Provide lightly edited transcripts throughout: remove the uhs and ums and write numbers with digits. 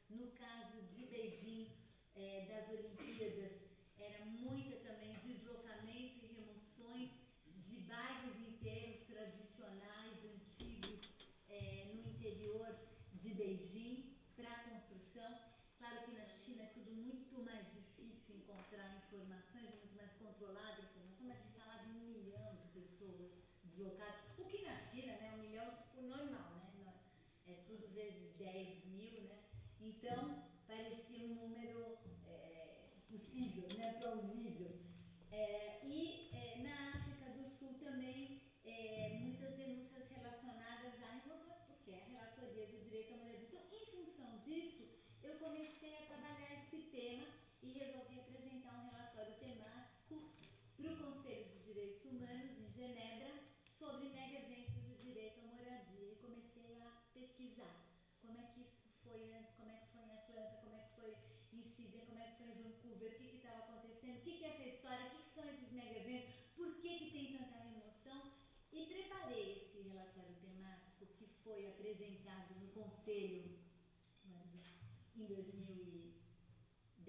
No caso de Beijing, das Olimpíadas, era muita também deslocamento e remoções de bairros inteiros tradicionais, antigos, no interior de Beijing para a construção. Claro que na China é tudo muito mais difícil encontrar informações, muito mais controlada a informação, mas se falava de 1 milhão de pessoas deslocadas, o que na China, né, 1 milhão tipo normal, né, é tudo vezes 10 mil, né, então parecia um número possível, né, plausível. Na África do Sul também muitas denúncias relacionadas a remoções, porque é a relatoria do direito à moradia. Então, em função disso, eu comecei a trabalhar esse tema e resolvi apresentar um relatório temático para o Conselho de Direitos Humanos em Genebra sobre mega-eventos de direito à moradia. E comecei a pesquisar como é que isso foi antes, como é que foi em Atlanta, como é que foi em Sydney, como é que foi em Vancouver, o que estava acontecendo, o que é essa história, o que são esses mega-eventos, por que tem tanta remoção. E preparei esse relatório temático que foi apresentado no Conselho em 2010,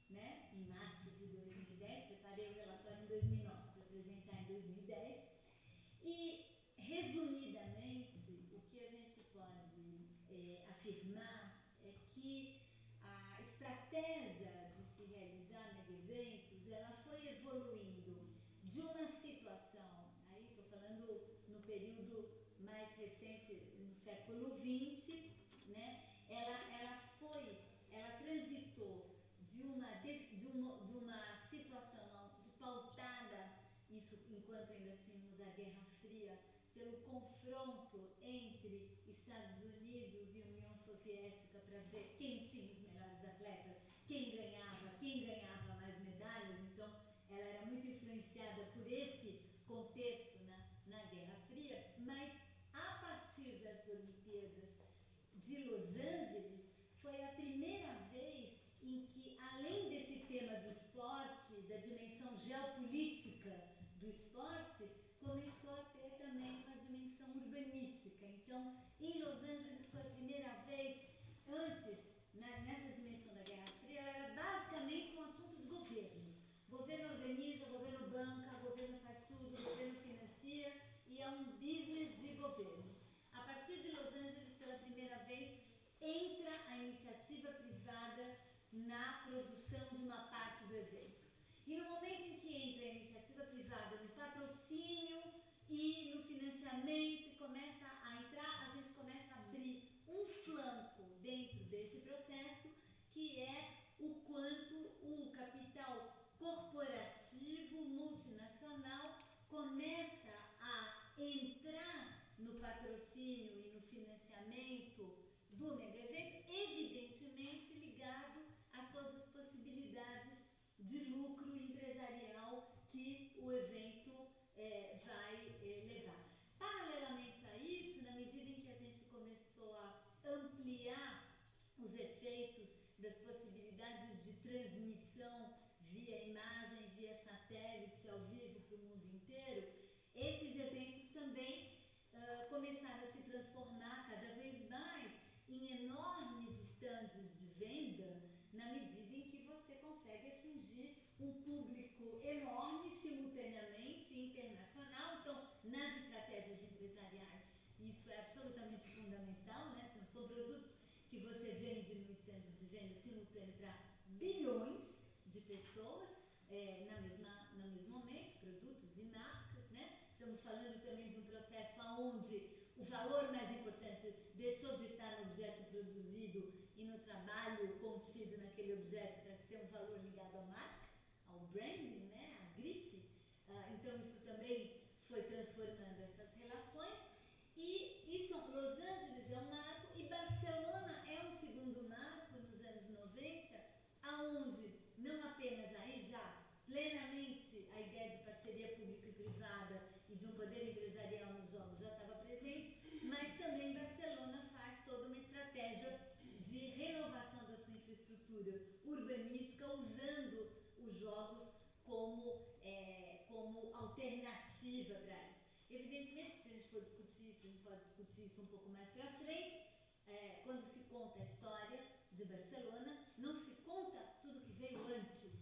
né? Em março de 2010, preparei o relatório em 2009 para apresentar em 2010. E, resumidamente, o que a gente pode afirmar é que a estratégia de se realizar mega-eventos, ela foi evoluindo de uma situação, aí estou falando no período mais recente, no século XX, né? Ela transitou de uma situação pautada, isso enquanto ainda tínhamos a Guerra Fria, pelo confronto entre Estados Unidos e União Soviética para ver quem tinha os melhores atletas, quem ganhava mais medalhas. Então, ela era muito influenciada por esse contexto na Guerra Fria, mas a partir das Olimpíadas de Los Angeles, foi a primeira vez em que, além desse tema do esporte, da dimensão geopolítica do esporte, começou a ter também uma dimensão urbanística. Então, em Los Angeles foi a primeira vez, antes, nessa dimensão da Guerra Fria, era basicamente um assunto de governos. O governo organiza, o governo banca, o governo faz tudo, o governo financia, e é um business de governos. A partir de Los Angeles, pela primeira vez, entra a iniciativa privada na produção de uma parte do evento. E no momento em que entra a iniciativa privada no patrocínio e no financiamento e começa a entrar, a gente começa a abrir um flanco dentro desse processo, que é o quanto o capital corporativo multinacional começa a entrar no patrocínio e no financiamento do mega-evento, evidentemente ligado a todas as possibilidades de lucro empresarial que o evento vai levar. Paralelamente a isso, na medida em que a gente começou a ampliar os efeitos das possibilidades de transmissão via imagem, via satélite, ao vivo para o mundo inteiro, esses eventos também começaram a se transformar cada vez mais em enormes estandes de venda, na medida em que você consegue atingir um público enorme simultaneamente internacional. Então, nas estratégias empresariais, isso é absolutamente fundamental, né? São produtos que você vende no estande de venda simultâneo para bilhões de pessoas no mesmo momento, produtos e marcas, né? Estamos falando também de um processo onde o valor mais importante deixou de estar no objeto produzido e no trabalho contido naquele objeto para ser um valor ligado à marca, ao branding, né? À grife. Então isso também foi transformando essas relações. E isso, Los Angeles é um marco e Barcelona é um segundo marco nos anos 90, aonde não apenas aí já plenamente a ideia de parceria pública e privada e de um poder empresarial nos jogos já estava presente, mas também Barcelona faz toda uma estratégia de renovação da sua infraestrutura urbanística, usando os jogos como alternativa para isso. Evidentemente, se a gente for discutir isso, a gente pode discutir isso um pouco mais para frente, quando se conta a história Barcelona, não se conta tudo que veio antes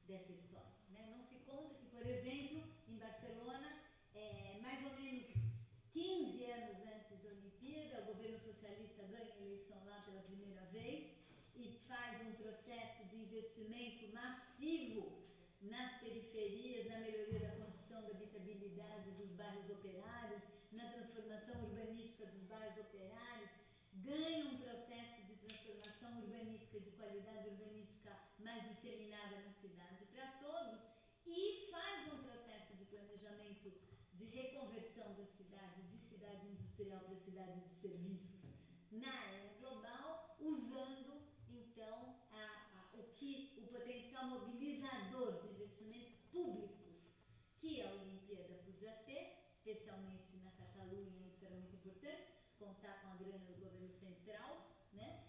dessa história, né? Não se conta que, por exemplo, em Barcelona, mais ou menos 15 anos antes da Olimpíada, o governo socialista ganha a eleição lá pela primeira vez e faz um processo de investimento massivo nas periferias, na melhoria da condição da habitabilidade dos bairros operários, na transformação urbanística dos bairros operários, ganha um processo de transformação urbanística, de qualidade urbanística mais disseminada na cidade para todos e faz um processo de planejamento de reconversão da cidade, de cidade industrial para cidade de serviços na era global, usando então o potencial mobilizador de investimentos públicos que a Olimpíada podia ter, especialmente na Catalunha, isso era muito importante, contar com a grana do governo central, né?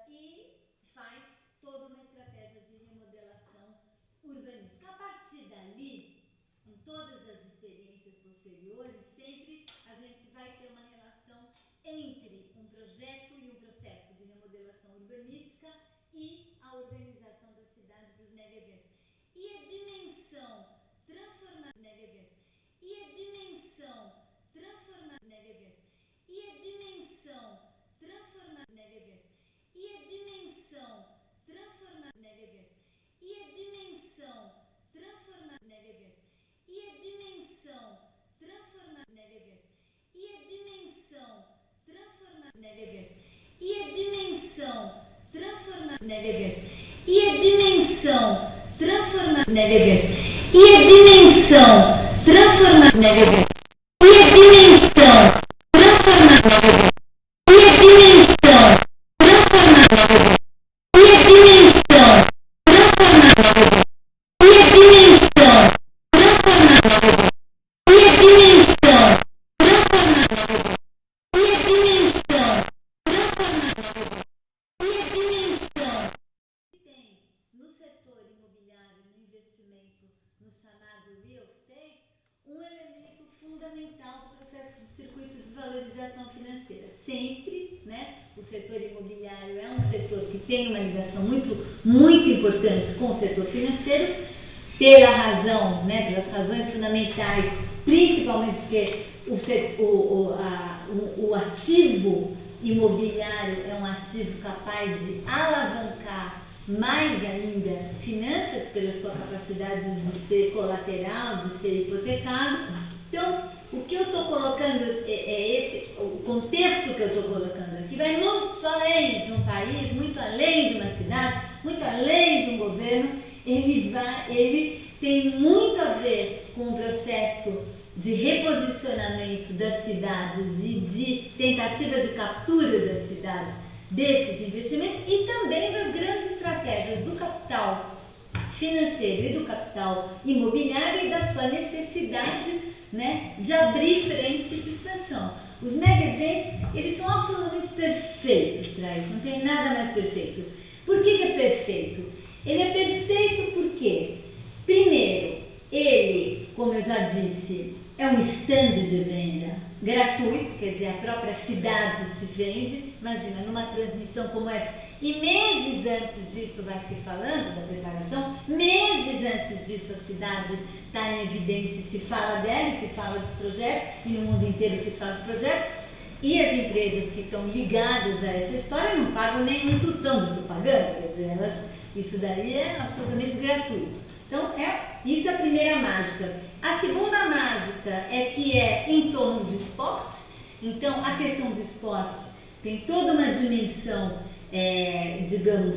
E faz toda uma estratégia de remodelação urbanística. A partir dali, em todas as experiências posteriores, sempre a gente vai ter uma relação entre um projeto e um processo de remodelação urbanística e a organização da cidade para os mega-eventos. E a dimensão transformada dos mega-eventos. E a dimensão transformada dos mega-eventos. E a dimensão transformada dos mega-eventos. E a dimensão transformada dos mega-eventos. E a dimensão transformada dos mega-eventos. E a dimensão transformada dos mega-eventos. E a dimensão transformada dos mega-eventos. E a dimensão transformada dos mega-eventos. E a dimensão transformada dos mega-eventos. E a dimensão transformada dos mega-eventos. E a dimensão transformada dos mega-eventos. E a dimensão transformada dos mega-eventos. E a dimensão transformada dos mega-eventos. E a dimensão transformada dos mega-eventos. E a dimensão transformada dos mega-eventos. E a dimensão transformada dos mega-eventos. E a dimensão que tem no setor imobiliário, no investimento, no chamado real estate, um elemento fundamental do processo de circuito de valorização financeira. Sempre, né, o setor imobiliário é um setor que tem uma ligação muito importante com o setor financeiro, pela razão, né, pelas razões fundamentais, principalmente porque o ativo imobiliário é um ativo capaz de alavancar mais ainda finanças pela sua capacidade de ser colateral, de ser hipotecado. Então, o que eu estou colocando o contexto que eu estou colocando aqui vai muito além de um país, muito além de uma cidade, muito além de um governo. Ele tem muito a ver com o processo de reposicionamento das cidades e de tentativa de captura das cidades desses investimentos e também das grandes estratégias do capital financeiro e do capital imobiliário e da sua necessidade, né, de abrir frente de expansão. Os mega-eventos, eles são absolutamente perfeitos para isso, não tem nada mais perfeito. Por que é perfeito? Ele é perfeito porque, primeiro, ele, como eu já disse, é um stand de venda gratuito, quer dizer, a própria cidade se vende. Imagina, numa transmissão como essa, e meses antes disso vai se falando da preparação, meses antes disso a cidade está em evidência, se fala dela, se fala dos projetos, e no mundo inteiro se fala dos projetos, e as empresas que estão ligadas a essa história não pagam nem um tostão de propaganda, quer dizer, isso daí é absolutamente gratuito. Então, isso é a primeira mágica. A segunda mágica é que é em torno do esporte. Então, a questão do esporte tem toda uma dimensão, digamos,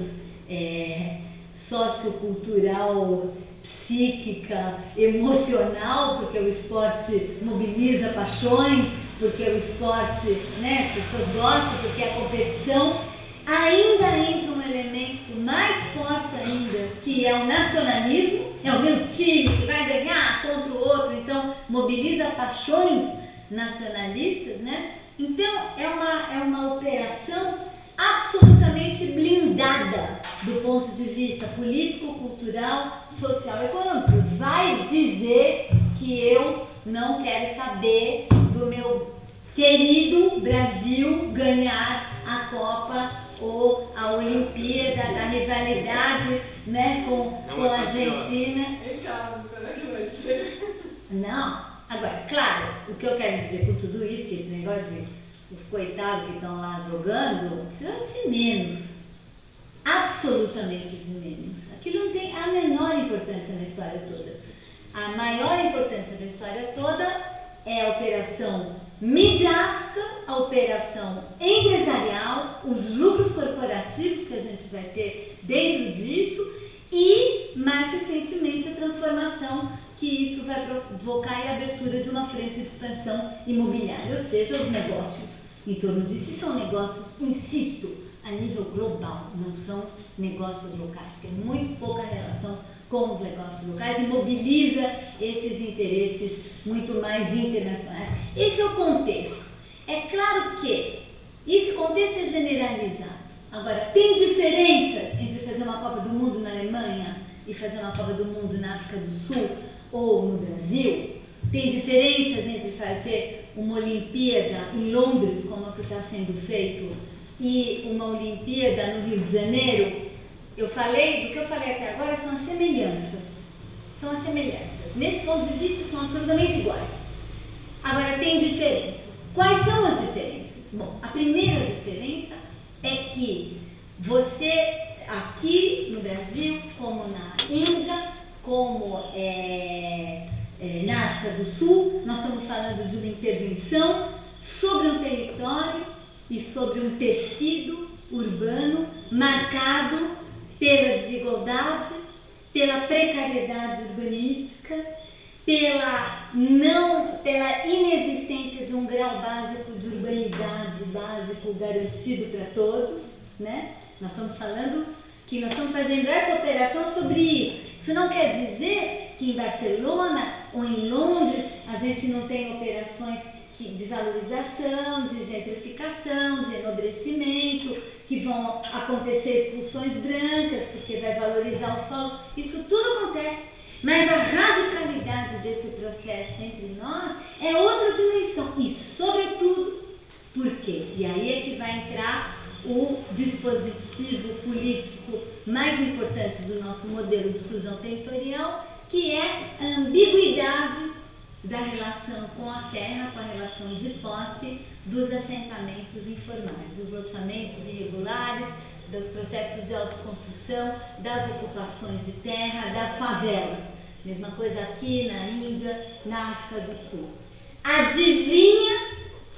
sociocultural, psíquica, emocional, porque o esporte mobiliza paixões, porque o esporte, né, as pessoas gostam, porque a competição. Ainda entra um elemento mais forte ainda, que é o nacionalismo, é o meu time que vai ganhar contra o outro, então mobiliza paixões nacionalistas, né? Então é uma operação absolutamente blindada do ponto de vista político, cultural, social e econômico. Vai dizer que eu não quero saber do meu querido Brasil ganhar a Copa ou a a Olimpíada, da rivalidade, né, com a Argentina. Então, será que vai ser? Não. Agora, claro, o que eu quero dizer com tudo isso, que esse negócio de os coitados que estão lá jogando, é de menos. Absolutamente de menos. Aquilo não tem a menor importância na história toda. A maior importância da história toda é a operação midiática, a operação empresarial, os lucros corporativos que a gente vai ter dentro disso e, mais recentemente, a transformação que isso vai provocar e a abertura de uma frente de expansão imobiliária, ou seja, os negócios em torno disso. E são negócios, insisto, a nível global, não são negócios locais, tem muito pouca relação com os negócios locais e mobiliza esses interesses muito mais internacionais. Esse é o contexto. É claro que esse contexto é generalizado. Agora, tem diferenças entre fazer uma Copa do Mundo na Alemanha e fazer uma Copa do Mundo na África do Sul ou no Brasil? Tem diferenças entre fazer uma Olimpíada em Londres, como a que está sendo feito, e uma Olimpíada no Rio de Janeiro? Do que eu falei até agora são as semelhanças. São as semelhanças. Nesse ponto de vista, são absolutamente iguais. Agora, tem diferenças. Quais são as diferenças? Bom, a primeira diferença é que você, aqui no Brasil, como na Índia, como na África do Sul, nós estamos falando de uma intervenção sobre um território e sobre um tecido urbano marcado pela desigualdade, pela precariedade urbanística, pela inexistência de um grau básico de urbanidade básico garantido para todos, né? Nós estamos falando que nós estamos fazendo essa operação sobre isso. Isso não quer dizer que em Barcelona ou em Londres a gente não tem operações de valorização, de gentrificação, de enobrecimento, que vão acontecer expulsões brancas, porque vai valorizar o solo. Isso tudo acontece. Mas a radicalidade desse processo entre nós é outra dimensão. E, sobretudo, por quê? E aí é que vai entrar o dispositivo político mais importante do nosso modelo de exclusão territorial, que é a ambiguidade da relação com a terra, com a relação de posse dos assentamentos informais, dos loteamentos irregulares, dos processos de autoconstrução, das ocupações de terra, das favelas. Mesma coisa aqui na Índia, na África do Sul. Adivinha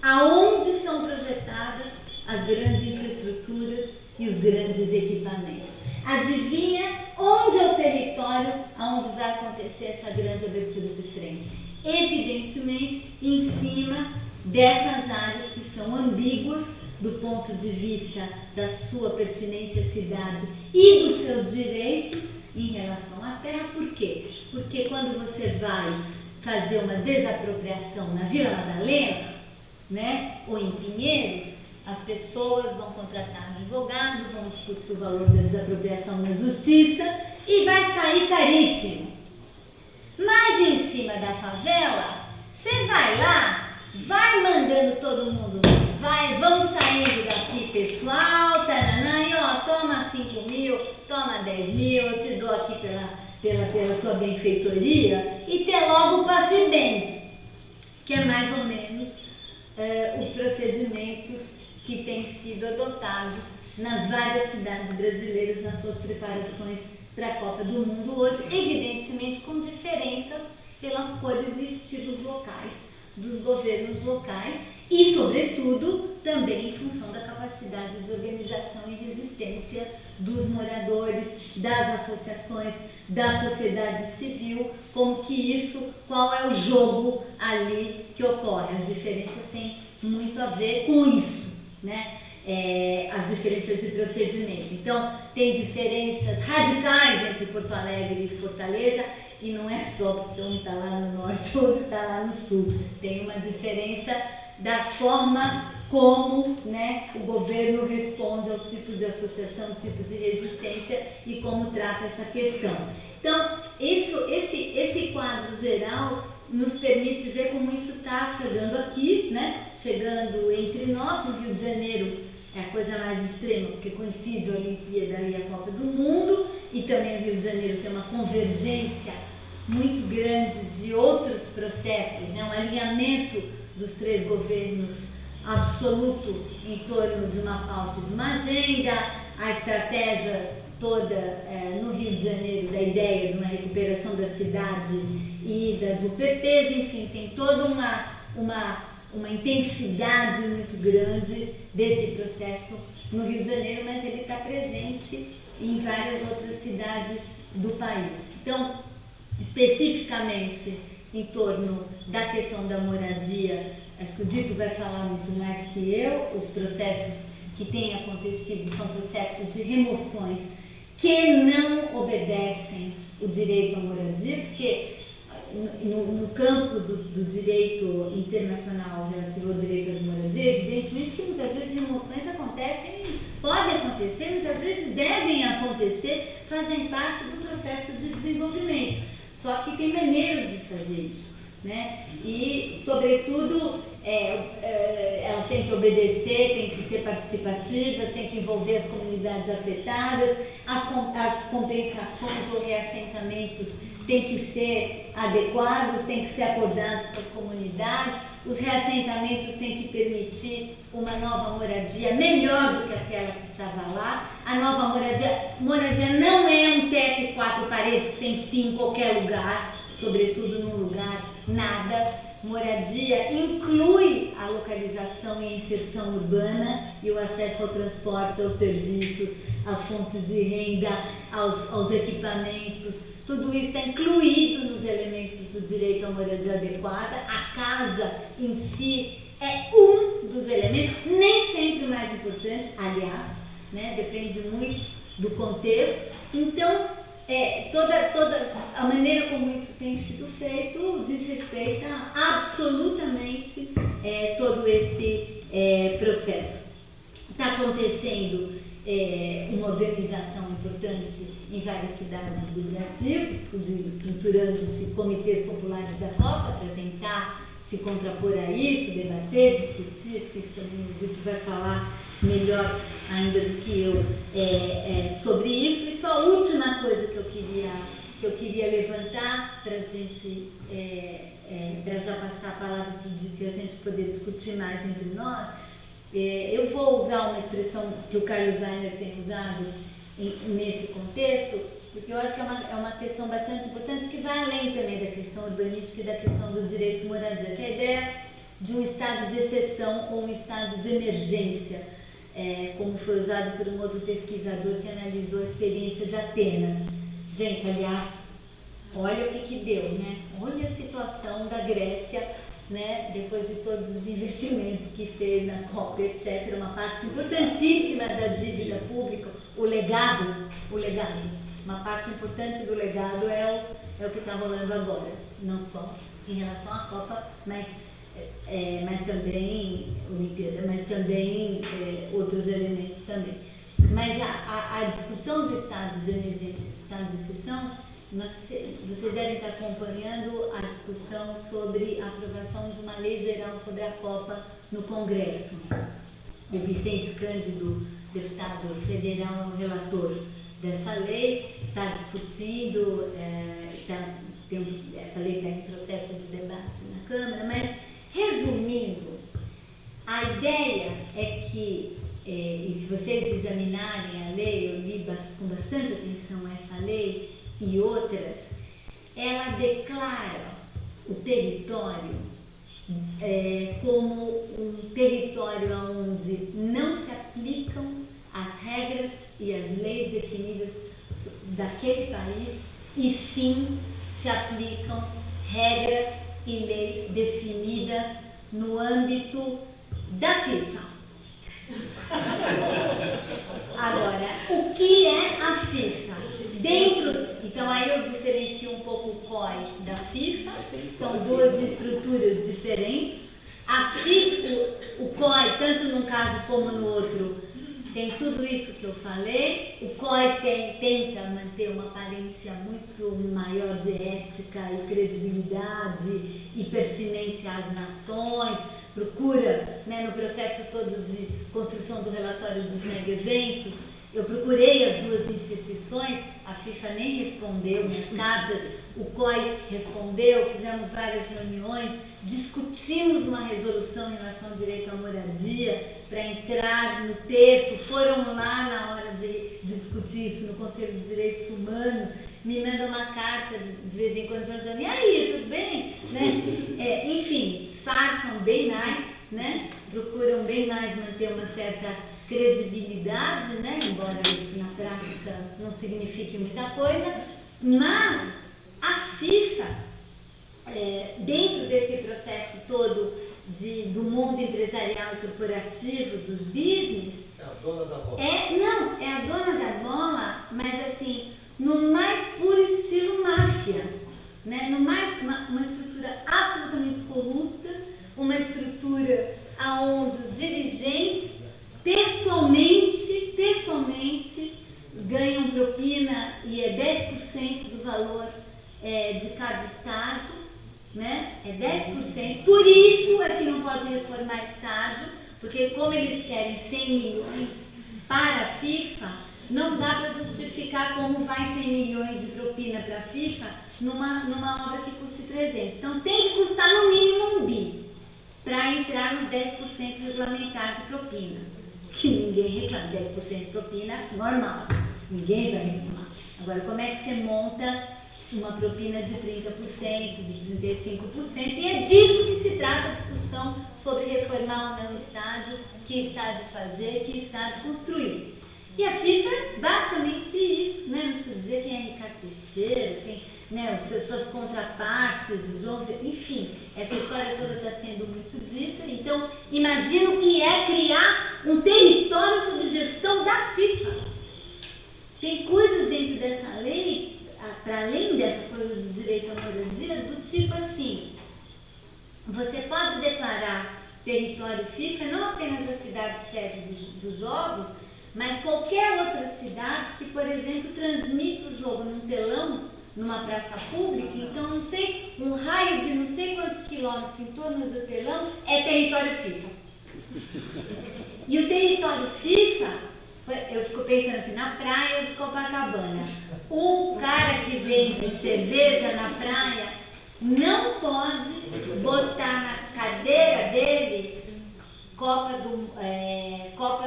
aonde são projetadas as grandes infraestruturas e os grandes equipamentos? Adivinha onde é o território onde vai acontecer essa grande abertura de frente? Evidentemente, em cima dessas áreas que são ambíguas do ponto de vista da sua pertinência à cidade e dos seus direitos em relação à terra. Por quê? Porque quando você vai fazer uma desapropriação na Vila Madalena, né, ou em Pinheiros, as pessoas vão contratar advogado, vão discutir o valor da desapropriação na justiça e vai sair caríssimo. Mas em cima da favela, você vai lá, vai mandando todo mundo, vamos saindo daqui, pessoal, taranã, e ó, toma 5 mil, toma 10 mil, eu te dou aqui pela tua benfeitoria, e ter logo passe bem, que é mais ou menos os procedimentos que têm sido adotados nas várias cidades brasileiras nas suas preparações para a Copa do Mundo hoje, evidentemente com diferenças pelas cores e estilos locais dos governos locais e, sobretudo, também em função da capacidade de organização e resistência dos moradores, das associações, da sociedade civil, como que isso, qual é o jogo ali que ocorre. As diferenças têm muito a ver com isso, né? As diferenças de procedimento. Então, tem diferenças radicais entre Porto Alegre e Fortaleza, e não é só porque um está lá no norte e o outro está lá no sul. Tem uma diferença da forma como, né, o governo responde ao tipo de associação, tipo de resistência e como trata essa questão. Então, esse quadro geral nos permite ver como isso está chegando aqui, né? Chegando entre nós. No Rio de Janeiro é a coisa mais extrema, porque coincide a Olimpíada e a Copa do Mundo, e também o Rio de Janeiro tem uma convergência muito grande de outros processos, né? Um alinhamento dos 3 governos absoluto em torno de uma pauta e de uma agenda, a estratégia toda no Rio de Janeiro da ideia de uma recuperação da cidade e das UPPs, enfim, tem toda uma intensidade muito grande desse processo no Rio de Janeiro, mas ele está presente em várias outras cidades do país. Então, especificamente em torno da questão da moradia, acho que o Dito vai falar muito mais que eu, os processos que têm acontecido são processos de remoções que não obedecem o direito à moradia, porque no campo do direito internacional relativo ao direito à moradia, evidentemente que muitas vezes remoções acontecem, podem acontecer, muitas vezes devem acontecer, fazem parte do processo de desenvolvimento. Só que tem maneiras de fazer isso, né? E, sobretudo, elas têm que obedecer, têm que ser participativas, têm que envolver as comunidades afetadas, as compensações ou reassentamentos têm que ser adequados, têm que ser acordados com as comunidades, os reassentamentos têm que permitir uma nova moradia melhor do que aquela que estava lá. A nova moradia não é um teto e 4 paredes sem fim em qualquer lugar, sobretudo num lugar nada. Moradia inclui a localização e a inserção urbana e o acesso ao transporte, aos serviços, às fontes de renda, aos equipamentos. Tudo isso está incluído nos elementos do direito à moradia adequada. A casa em si é um dos elementos, nem sempre o mais importante, aliás, né, depende muito do contexto. Então, toda a maneira como isso tem sido feito diz respeito a absolutamente todo esse processo. Está acontecendo uma organização importante em várias cidades do Brasil, estruturando-se comitês populares da Copa para tentar se contrapor a isso, debater, discutir, acho que isso também o Dito vai falar melhor ainda do que eu sobre isso. E só a última coisa que eu queria levantar para a gente, para já passar a palavra para o Dito e a gente poder discutir mais entre nós, eu vou usar uma expressão que o Carlos Weiner tem usado nesse contexto, porque eu acho que é uma questão bastante importante que vai além também da questão urbanística e da questão do direito à moradia, que é a ideia de um estado de exceção ou um estado de emergência, como foi usado por um outro pesquisador que analisou a experiência de Atenas. Gente, aliás, olha o que deu, né? Olha a situação da Grécia, né? Depois de todos os investimentos que fez na Copa, etc. Uma parte importantíssima da dívida pública, o legado, uma parte importante do legado é o que está rolando agora, não só em relação à Copa, mas também Olimpíada, mas também outros elementos também. Mas a discussão do estado de emergência, do estado de exceção, vocês devem estar acompanhando a discussão sobre a aprovação de uma lei geral sobre a Copa no Congresso. O Vicente Cândido, deputado federal, é o relator dessa lei, está discutindo, essa lei está em processo de debate na Câmara, mas, resumindo, a ideia é que, e se vocês examinarem a lei, eu li com bastante atenção essa lei e outras, ela declara o território como um território onde não se aplicam as regras e as leis definidas daquele país, e sim se aplicam regras e leis definidas no âmbito da FIFA. Agora, o que é a FIFA? Então aí eu diferencio um pouco o COI da FIFA, são duas estruturas diferentes. A FIFA, o COI, tanto num caso como no outro, tem tudo isso que eu falei. O COI tenta manter uma aparência muito maior de ética e credibilidade e pertinência às nações, procura, né, no processo todo de construção do relatório dos mega-eventos, eu procurei as duas instituições, a FIFA nem respondeu minhas cartas, o COI respondeu, fizemos várias reuniões, discutimos uma resolução em relação ao direito à moradia para entrar no texto, foram lá na hora de discutir isso no Conselho de Direitos Humanos, me mandam uma carta de vez em quando perguntando, e aí, tudo bem? Né? Enfim, disfarçam bem mais, né? Procuram bem mais manter uma certa credibilidade, né? Embora isso na prática não signifique muita coisa, mas a FIFA, dentro desse processo todo do mundo empresarial e corporativo, dos business, é a dona da bola. Não, é a dona da bola, mas assim, no mais puro estilo máfia, né? Uma estrutura absolutamente corrupta, uma estrutura onde os dirigentes textualmente ganham propina e é 10% do valor de cada estádio, né? É 10%. Por isso é que não pode reformar estádio, porque como eles querem 100 milhões para a FIFA, não dá para justificar como vai 100 milhões de propina para a FIFA numa obra que custe 300. Então tem que custar no mínimo 1 bi para entrar nos 10% regulamentar de propina. Que ninguém reclama, 10% de propina normal, ninguém vai reclamar. Agora, como é que você monta uma propina de 30%, de 35%? E é disso que se trata a discussão sobre reformar ou não estádio, que estádio fazer, que estádio construir. E a FIFA é basicamente isso, né? Não precisa dizer quem é Ricardo Teixeira, quem, né, suas contrapartes, enfim, essa história toda está sendo muito dita. Então, imagina o que é criar um território sob gestão da FIFA. Tem coisas dentro dessa lei, para além dessa coisa do direito à moradia, do tipo assim, você pode declarar território FIFA não apenas a cidade sede dos jogos, mas qualquer outra cidade que, por exemplo, transmita o jogo num telão, numa praça pública, então não sei, um raio de não sei quantos quilômetros em torno do telão é território FIFA. E o território FIFA, eu fico pensando assim, na praia de Copacabana, um cara que vende cerveja na praia não pode botar na cadeira dele Copa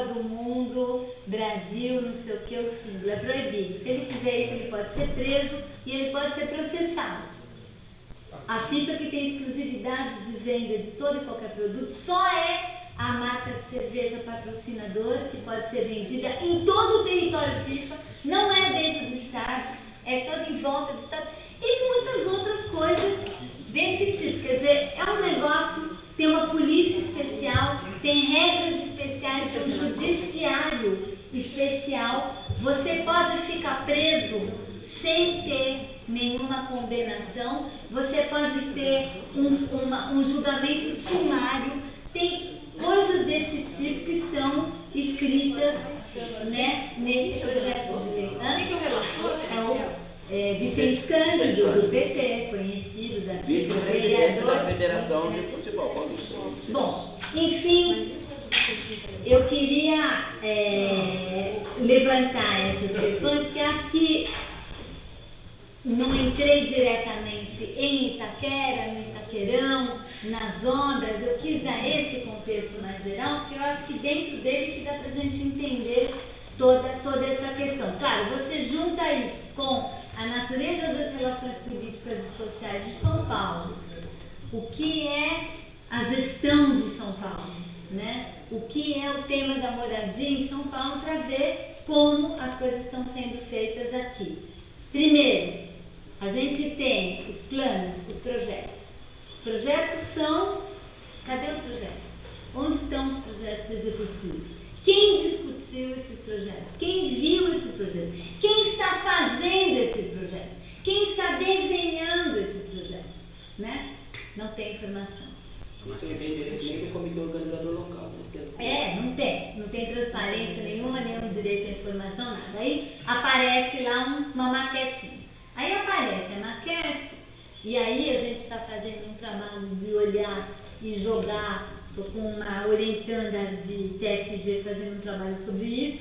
do Mundo, Brasil, não sei o que, o símbolo, é proibido. Se ele fizer isso, ele pode ser preso e ele pode ser processado. A FIFA, que tem exclusividade de venda de todo e qualquer produto, só é a marca de cerveja patrocinadora, que pode ser vendida em todo o território FIFA, não é dentro do estádio, é todo em volta do estádio, e muitas outras coisas desse tipo. Quer dizer, é um negócio, tem uma polícia especial, tem regras especiais, tem um judiciário especial, você pode ficar preso sem ter nenhuma condenação, você pode ter um julgamento sumário, tem coisas desse tipo que estão escritas, né, nesse projeto de lei. Que o relator Vicente Cândido, do PT, conhecido da vice-presidente da Federação de Futebol Paulista. Bom, enfim, eu queria levantar essas questões, porque acho que não entrei diretamente em Itaquera, no Itaquerão, nas obras, eu quis dar esse contexto mais geral, porque eu acho que dentro dele que dá para a gente entender toda essa questão. Claro, você junta isso com a natureza das relações políticas e sociais de São Paulo, o que é a gestão de São Paulo, né? O que é o tema da moradia em São Paulo, para ver como as coisas estão sendo feitas aqui. Primeiro, a gente tem os planos, os projetos. Os projetos são... Cadê os projetos? Onde estão os projetos executivos? Quem discutiu esses projetos? Quem viu esse projeto? Quem está fazendo esses projetos? Quem está desenhando esses projetos? Né? Não tem informação. Não tem interesse nem do comitê organizador local. Não tem transparência nenhuma, nenhum direito à informação, nada. Aí aparece lá uma maquetinha. Aí aparece a maquete, e aí a gente está fazendo um trabalho de olhar e jogar Estou com uma orientanda de TFG fazendo um trabalho sobre isso,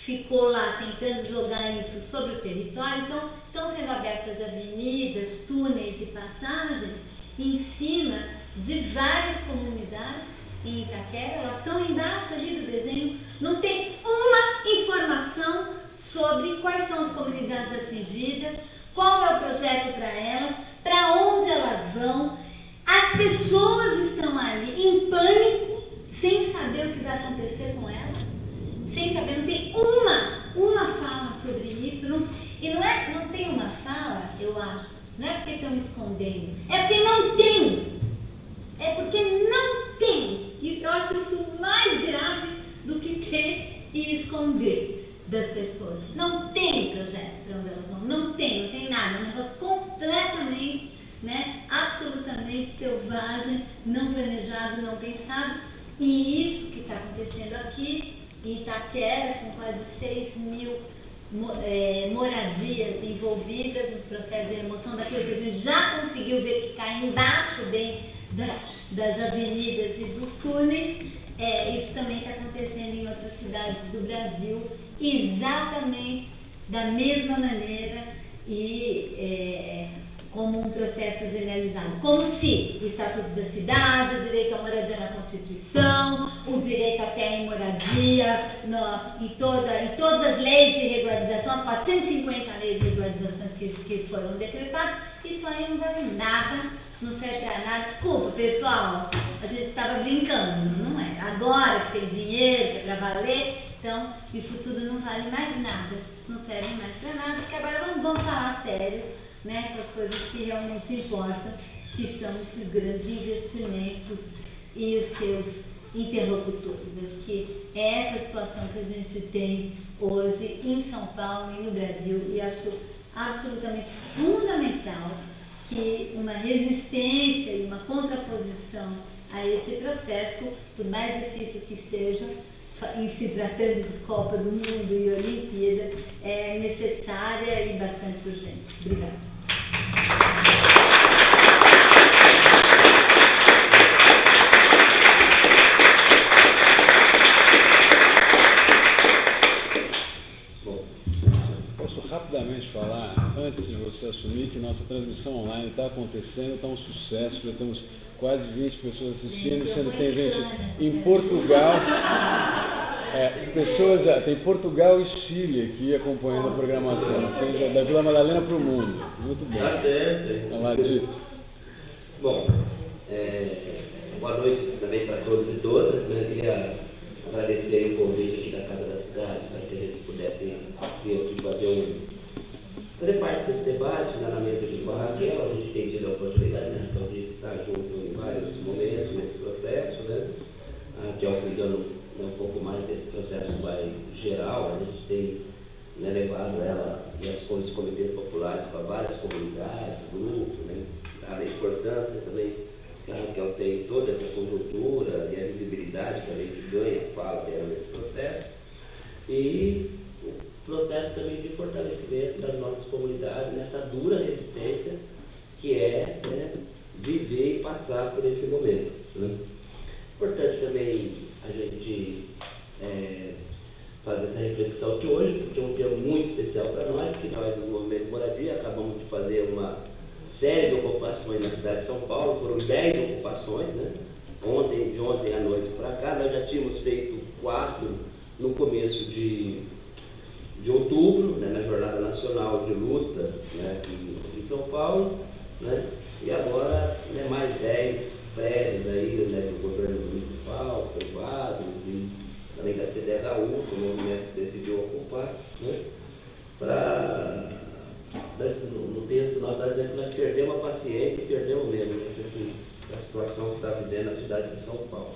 ficou lá tentando jogar isso sobre o território. Então, estão sendo abertas avenidas, túneis e passagens em cima de várias comunidades em Itaquera. Elas estão embaixo ali do desenho, não tem uma informação sobre quais são as comunidades atingidas, qual é o projeto para elas, para onde elas vão. As pessoas estão ali em pânico, sem saber o que vai acontecer com elas, sem saber, não tem uma fala sobre isso, e não tem uma fala, eu acho, não é porque estão escondendo, é porque não tem, e eu acho isso mais grave do que ter e esconder das pessoas. Não tem projeto para onde elas vão, não tem nada, é um negócio completamente, absolutamente selvagem, não planejado, não pensado. E isso que está acontecendo aqui em Itaquera, com quase 6.000 moradias envolvidas nos processos de remoção daquilo que a gente já conseguiu ver que cai embaixo bem das avenidas e dos túneis. Isso também está acontecendo em outras cidades do Brasil, exatamente da mesma maneira e como um processo generalizado, como se o Estatuto da Cidade, o direito à moradia na Constituição, o direito à terra e moradia, em todas as leis de regularização, as 450 leis de regularizações que foram decretadas, isso aí não vale nada, não serve para nada. Desculpa, pessoal, a gente estava brincando, não é? Agora que tem dinheiro, que é para valer, então isso tudo não vale mais nada, não serve mais para nada, porque agora vamos falar sério, com as coisas que realmente importam, que são esses grandes investimentos e os seus interlocutores. Acho que é essa situação que a gente tem hoje em São Paulo e no Brasil, e acho absolutamente fundamental que uma resistência e uma contraposição a esse processo, por mais difícil que seja, em se tratando de Copa do Mundo e Olimpíada, é necessária e bastante urgente. Obrigada. Posso rapidamente falar, antes de você assumir, que nossa transmissão online está acontecendo, está um sucesso, já temos quase 20 pessoas assistindo, sendo que tem gente em Portugal, tem Portugal e Chile aqui acompanhando a programação, assim, da Vila Madalena para o mundo. Muito bom. Tá certo. Tá lá, Dito. Bom, boa noite também para todos e todas. Eu queria agradecer o convite aqui da Casa da Cidade, para que a gente pudesse vir aqui fazer parte desse debate, na mesa de com a Raquel. A gente tem tido a oportunidade, de estar junto em vários momentos nesse processo, A Raquel cuidando um pouco mais desse processo mais geral. A gente tem levado ela e os comitês populares para várias comunidades, grupos, a importância também que a Raquel tem toda essa conjuntura e a visibilidade também que ganha, fala dela nesse processo, e o processo também de fortalecimento das nossas comunidades nessa dura resistência que é viver e passar por esse momento. Importante também a gente fazer essa reflexão aqui hoje, porque é um dia muito especial para nós, que nós do Movimento Moradia acabamos de fazer uma série de ocupações na cidade de São Paulo. Foram 10 ocupações, de ontem à noite para cá. Nós já tínhamos feito 4 no começo de outubro, na Jornada Nacional de Luta, aqui em São Paulo, e agora mais 10 prédios aí, do governo municipal, privados, e também da CDHU, que o movimento decidiu ocupar, no texto nós dizemos que nós perdemos a paciência e perdemos o medo, da situação que está vivendo a cidade de São Paulo.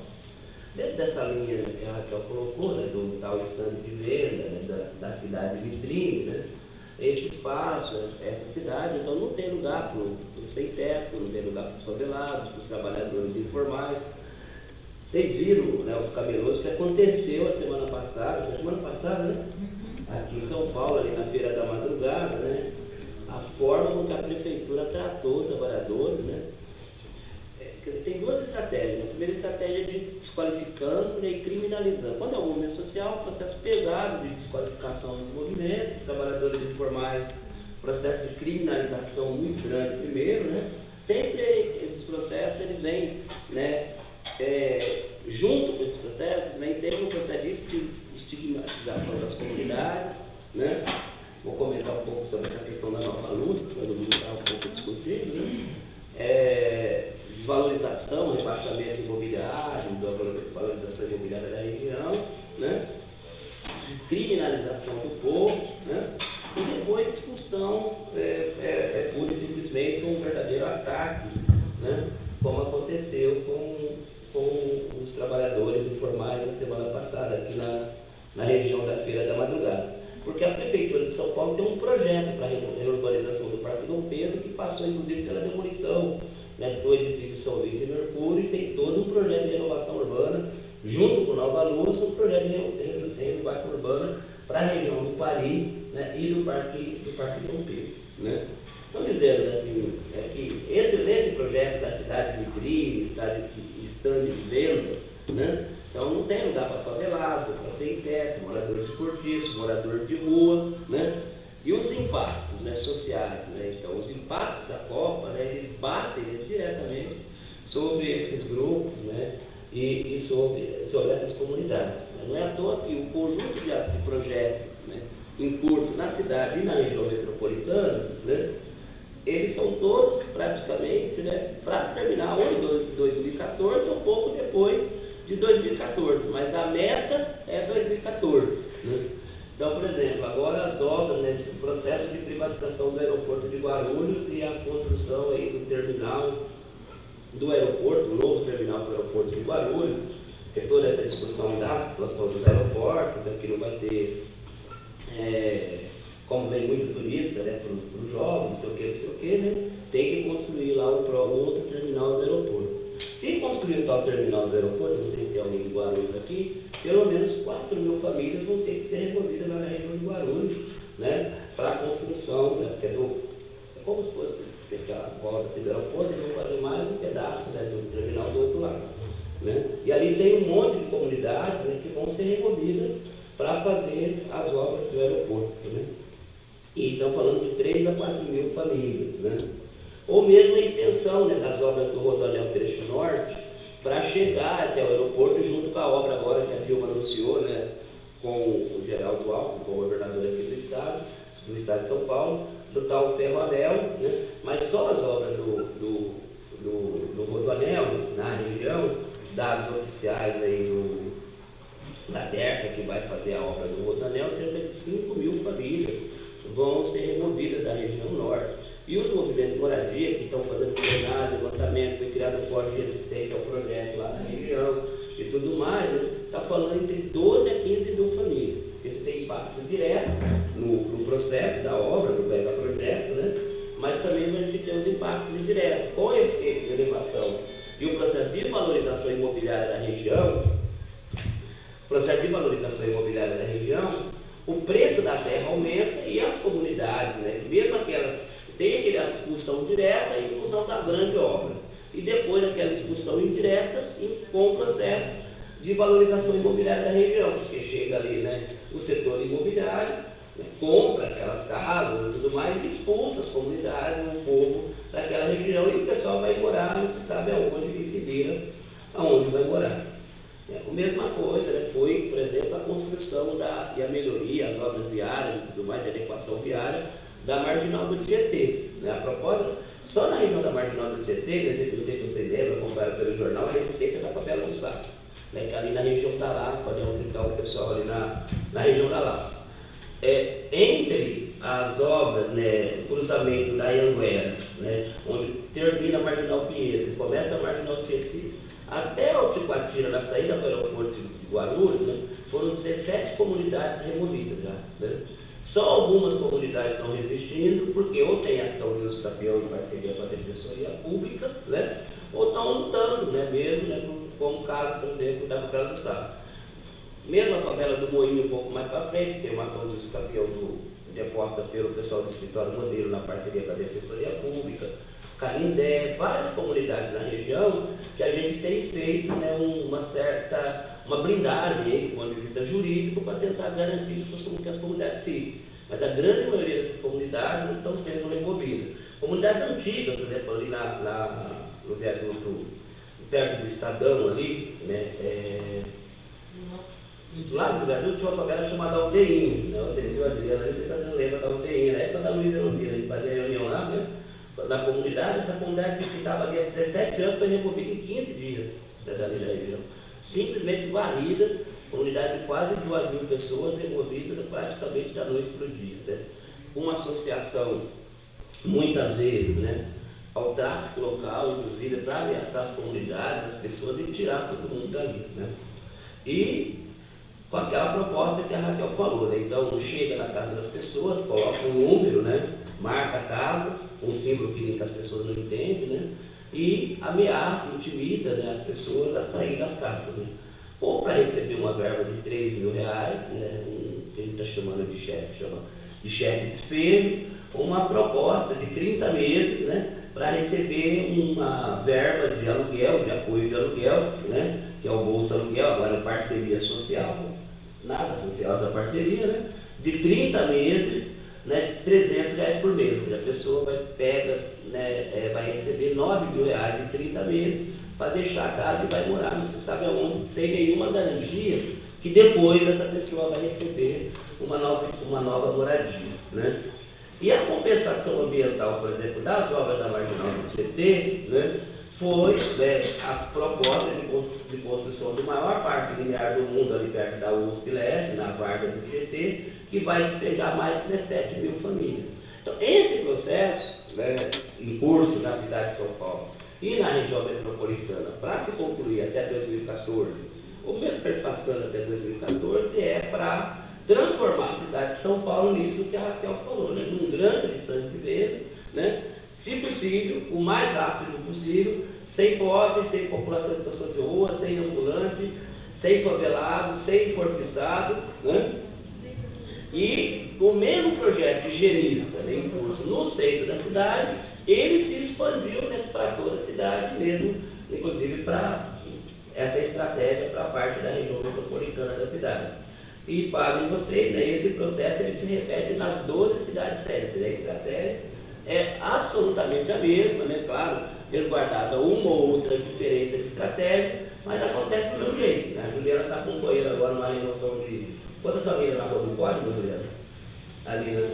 Dentro dessa linha que a Raquel colocou, do tal stand de venda, da cidade vitrine, esse espaço, essa cidade, então não tem lugar para os sem teto, não tem lugar para os favelados, para os trabalhadores informais. Vocês viram os camelôs que aconteceu a semana passada, aqui em São Paulo, ali na Feira da Madrugada, a forma como que a prefeitura tratou os trabalhadores, Tem duas estratégia. A primeira estratégia é de desqualificando, né, e criminalizando. Quando é um movimento social, um processo pesado de desqualificação dos movimentos, os trabalhadores informais, processo de criminalização muito grande primeiro, né? Sempre esses processos, eles vêm, né, junto com esses processos, vem sempre um processo de estigmatização das comunidades, né? Vou comentar um pouco sobre essa questão da nova luz, que todo mundo está um pouco discutindo, né? Desvalorização, rebaixamento imobiliário, valorização imobiliária da região, né? Criminalização do povo, né? E depois expulsão, pura e simplesmente um verdadeiro ataque, né? Como aconteceu com os trabalhadores informais na semana passada, aqui na região da Feira da Madrugada. Porque a Prefeitura de São Paulo tem um projeto para a reurbanização do Parque Dom Pedro, que passou inclusive pela demolição, né, do edifício São Vito e Mercúrio, e tem todo um projeto de renovação urbana, junto com Nova Luz, um projeto de renovação urbana para a região do Pari, né, e do Parque Dom Pedro. Né? Então, dizendo assim, que esse projeto da cidade de vitrine, estande de venda, né? Então não tem lugar para favelado, para sem teto, morador de cortiço, morador de rua, né? E os impactos, né, sociais, né? Então os impactos da Copa, né, eles batem diretamente sobre esses grupos, né, e sobre essas comunidades. Não é à toa que o conjunto de projetos, né, em curso na cidade e na região metropolitana, né, eles são todos praticamente, né, para terminar ou em 2014 ou pouco depois de 2014, mas a meta é 2014. Né? Então, por exemplo, agora as obras, né, o processo de privatização do aeroporto de Guarulhos e a construção aí do terminal do aeroporto, o novo terminal do aeroporto de Guarulhos, que é toda essa discussão da situação dos aeroportos, né, que não vai ter, como vem muito turista, né, para os jovens, não sei o que, né, tem que construir lá o outro terminal do aeroporto. Se construir o tal terminal do aeroporto, não sei se tem alguém de Guarulhos aqui, pelo menos 4.000 famílias vão ter que ser removidas lá na região de Guarulhos, né, para a construção, né, porque é como se fosse aquela volta assim do aeroporto, eles vão fazer mais um pedaço, né, do terminal do outro lado. Né? E ali tem um monte de comunidades, né, que vão ser removidas para fazer as obras do aeroporto. Né? E estão falando de 3 a 4.000 famílias. Né? Ou mesmo a extensão, né, das obras do Rodoanel Trecho Norte para chegar até o aeroporto, junto com a obra agora que a Dilma anunciou, né, com o Geraldo Alckmin, com o governador aqui do estado de São Paulo, do tal ferroanel, né? Mas só as obras do Rodoanel na região, dados oficiais aí da DERFA, que vai fazer a obra do Rodoanel, cerca de 5.000 famílias vão ser removidas da região norte. E os movimentos de moradia que estão fazendo plenário, levantamento, foi criado um fórum de resistência ao projeto lá na região e tudo mais, né? Está falando entre 12 a 15.000 famílias. Isso tem impacto direto no processo da obra, do projeto, né? Mas também a gente tem os impactos indiretos. Com o efeito de elevação e o processo de valorização imobiliária da região, o preço da terra aumenta e as comunidades, né, mesmo aquelas, tem aquela expulsão direta em função da grande obra. E depois aquela expulsão indireta com o processo de valorização imobiliária da região, porque chega ali, né, o setor imobiliário, né, compra aquelas casas e tudo mais e expulsa as comunidades, o povo daquela região e o pessoal vai morar, não se sabe aonde, que se vira aonde vai morar. A mesma coisa, né, foi, por exemplo, a construção e a melhoria, as obras viárias e tudo mais, a adequação viária da Marginal do Tietê. Né? A propósito, só na região da Marginal do Tietê, não sei se vocês lembram, acompanharam pelo jornal, a resistência da favela do Saco, né, que ali na região da Lapa, onde está o pessoal ali na região da Lapa. Entre as obras, né, o cruzamento da Anhanguera, né, onde termina a Marginal Pinheiro, começa a Marginal Tietê, até o Ticoatira, na saída do aeroporto de Guarulhos, né, foram 17 comunidades removidas já. Né? Só algumas comunidades estão resistindo, porque ou tem ação de uso campeão de parceria com a Defensoria Pública, né, ou estão lutando, né, mesmo, né, como o caso, por exemplo, da favela do Saco. Mesmo a favela do Moinho, um pouco mais para frente, tem uma ação de uso campeão deposta pelo pessoal do escritório modelo na parceria com a Defensoria Pública. Canindé, várias comunidades na região, que a gente tem feito, né, uma blindagem aí, do ponto de vista jurídico, para tentar garantir que as comunidades fiquem. Mas a grande maioria dessas comunidades não estão sendo removidas. Comunidade antiga, por exemplo, ali no viaduto, perto do Estadão ali, né, do lado do viaduto tinha uma favela chamada Aldeinho, né, Adriana, não sei se você lembra da Aldeinho, na época da Luiz Elvira, a gente fazia reunião lá, né, na comunidade. Essa comunidade que ficava ali há 17 anos foi removida em 15 dias, né, dali da região. Simplesmente varrida, comunidade de quase 2.000 pessoas removidas praticamente da noite para o dia, né. Uma associação, muitas vezes, né, ao tráfico local, inclusive, para ameaçar as comunidades, as pessoas, e tirar todo mundo dali, né. E com aquela proposta que a Raquel falou, né? Então chega na casa das pessoas, coloca um número, né? Marca a casa, um símbolo que as pessoas não entendem, né? E ameaça, intimida, né, as pessoas a sair das casas, né? Ou para receber uma verba de R$3.000, né? Que a gente está chamando de cheque, de cheque de espelho, ou uma proposta de 30 meses, né? Para receber uma verba de aluguel, de apoio de aluguel, né? Que é o Bolsa Aluguel, agora é parceria social, nada social essa parceria, né? De 30 meses, né, R$300 por mês. Ou seja, a pessoa vai receber R$9.000 em 30 meses para deixar a casa e vai morar, não se sabe aonde, sem nenhuma garantia que depois essa pessoa vai receber uma nova moradia, né? E a compensação ambiental, por exemplo, das obras da Marginal do Tietê, né, foi, né, a proposta de construção do maior parque linear do mundo ali perto da USP Leste, na Várzea do Tietê, que vai despejar mais de 17.000 famílias. Então, esse processo, né, em curso na cidade de São Paulo e na região metropolitana, para se concluir até 2014, ou mesmo passando até 2014, é para transformar a cidade de São Paulo nisso que a Raquel falou, né, num grande distante de venda, né, se possível, o mais rápido possível, sem pobres, sem população em situação de rua, sem ambulante, sem favelado, sem cortiçado, né? E o mesmo projeto higienista, né, em curso no centro da cidade, ele se expandiu, né, para toda a cidade mesmo, inclusive para essa estratégia para a parte da região metropolitana da cidade. E, para vocês, né, esse processo ele se repete nas 12 cidades sérias. A estratégia é absolutamente a mesma, né, claro, resguardada uma ou outra diferença de estratégia, mas acontece do mesmo jeito, né? A Juliana está acompanhando agora uma remoção de quantas famílias na Rua do Hipódromo, Juliana? Ali, né?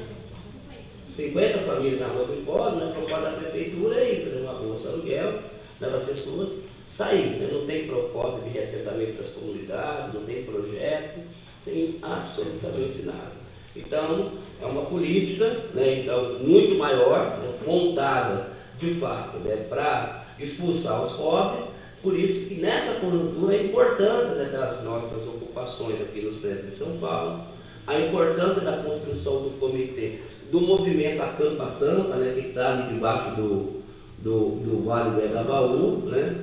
50 famílias na Rua do Hipódromo, né? A proposta da prefeitura é isso, né? Uma bolsa aluguel, leva as pessoas sair, né? Não tem proposta de reassentamento das comunidades, não tem projeto, tem absolutamente nada. Então, é uma política, né, então, muito maior, né, montada, de fato, né, para expulsar os pobres. Por isso que nessa conjuntura a importância, né, das nossas ocupações aqui no centro de São Paulo, a importância da construção do comitê, do movimento Acampa Sampa, né, que está ali debaixo do Vale do Engabaú, né,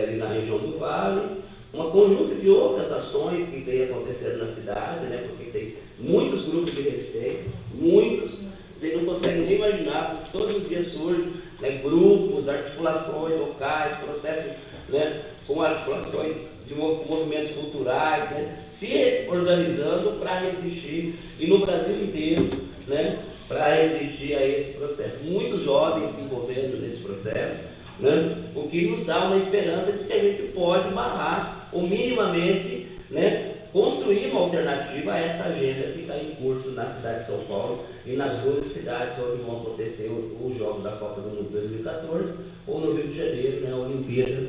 ali na região do Vale, uma conjunto de outras ações que vem acontecendo na cidade, né, porque tem muitos grupos de resistência, muitos, vocês não conseguem nem imaginar, porque todos os dias surgem, né, grupos, articulações locais, processos, né, com articulações de movimentos culturais, né, se organizando para resistir, e no Brasil inteiro, né, para resistir a esse processo. Muitos jovens se envolvendo nesse processo, né, o que nos dá uma esperança de que a gente pode barrar, ou minimamente, né, construir uma alternativa a essa agenda que está em curso na cidade de São Paulo e nas 12 cidades onde vão acontecer os Jogos da Copa do Mundo 2014 ou no Rio de Janeiro, né, a Olimpíada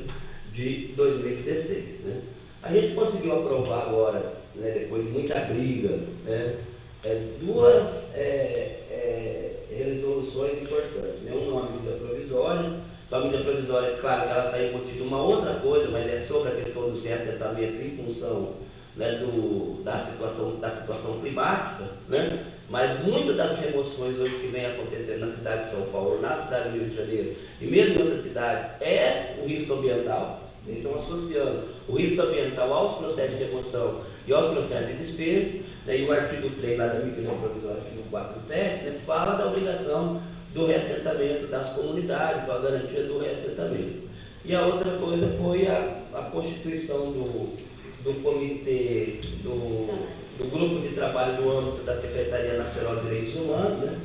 de 2016. Né. A gente conseguiu aprovar agora, né, depois de muita briga, né, duas resoluções importantes. Né, uma medida provisória. A medida provisória, claro, que ela está embutida uma outra coisa, mas é sobre a questão dos reassentamentos em função, né, da situação climática, né? Mas muitas das remoções hoje que vem acontecendo na cidade de São Paulo, na cidade do Rio de Janeiro e mesmo em outras cidades, é o risco ambiental. Eles estão associando o risco ambiental aos processos de remoção e aos processos de despejo, né? E o artigo 3 lá da medida provisória 547, né, fala da obrigação do reassentamento das comunidades, com a garantia do reassentamento. E a outra coisa foi a constituição do comitê, do grupo de trabalho no âmbito da Secretaria Nacional de Direitos Humanos, né,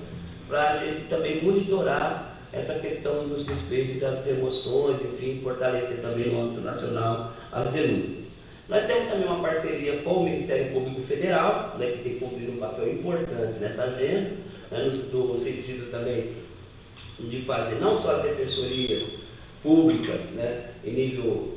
para a gente também monitorar essa questão dos despejos, das remoções, enfim, fortalecer também no âmbito nacional as denúncias. Nós temos também uma parceria com o Ministério Público Federal, né, que tem cumprido um papel importante nessa agenda, né, no sentido também de fazer não só as defensorias públicas, né, em nível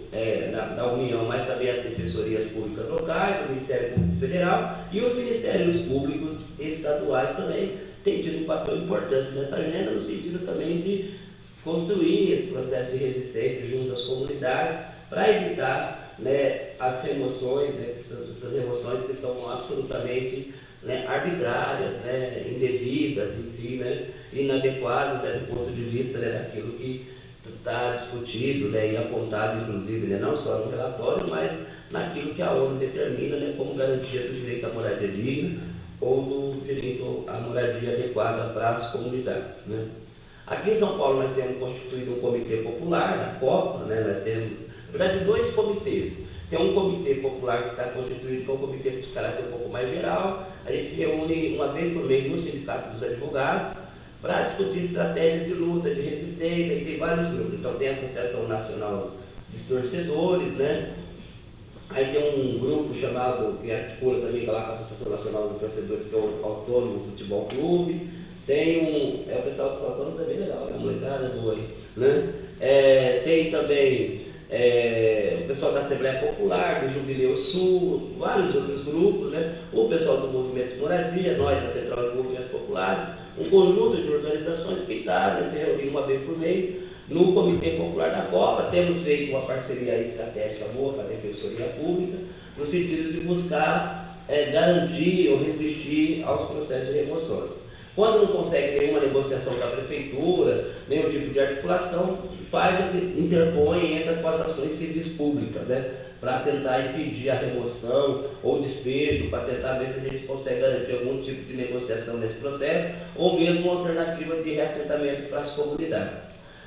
da União, mas também as defensorias públicas locais, o Ministério Público Federal e os Ministérios Públicos estaduais também têm tido um papel importante nessa agenda, no sentido também de construir esse processo de resistência junto às comunidades para evitar, né, as remoções, né, essas remoções que são absolutamente, né, arbitrárias, né, indevidas, enfim, né, inadequadas, né, do ponto de vista, né, daquilo que está discutido, né, e apontado, inclusive, né, não só no relatório, mas naquilo que a ONU determina, né, como garantia do direito à moradia digna ou do direito à moradia adequada para as comunidades, né. Aqui em São Paulo nós temos constituído um comitê popular, na Copa, né, nós temos, na verdade, 2 comitês. Tem um comitê popular que está constituído, que é um comitê de caráter um pouco mais geral. A gente se reúne uma vez por mês no Sindicato dos Advogados para discutir estratégias de luta, de resistência, e tem vários grupos. Então tem a Associação Nacional dos Torcedores, né? Aí tem um grupo chamado, que articula também lá com a Associação Nacional dos Torcedores, que é o Autônomo Futebol Clube. Tem o pessoal do Autônomo também legal, é uma molecada boa aí, né? Tem também o pessoal da Assembleia Popular, do Jubileu Sul, vários outros grupos, né? O pessoal do Movimento de Moradia, nós da Central de Movimentos Populares, um conjunto de organizações que está se reunindo uma vez por mês no Comitê Popular da Copa. Temos feito uma parceria estratégica boa com a Defensoria Pública, no sentido de buscar garantir ou resistir aos processos de remoções. Quando não consegue nenhuma negociação da prefeitura, nenhum tipo de articulação, interpõe e entra com as ações civis públicas, né, para tentar impedir a remoção ou despejo, para tentar ver se a gente consegue garantir algum tipo de negociação nesse processo, ou mesmo uma alternativa de reassentamento para as comunidades.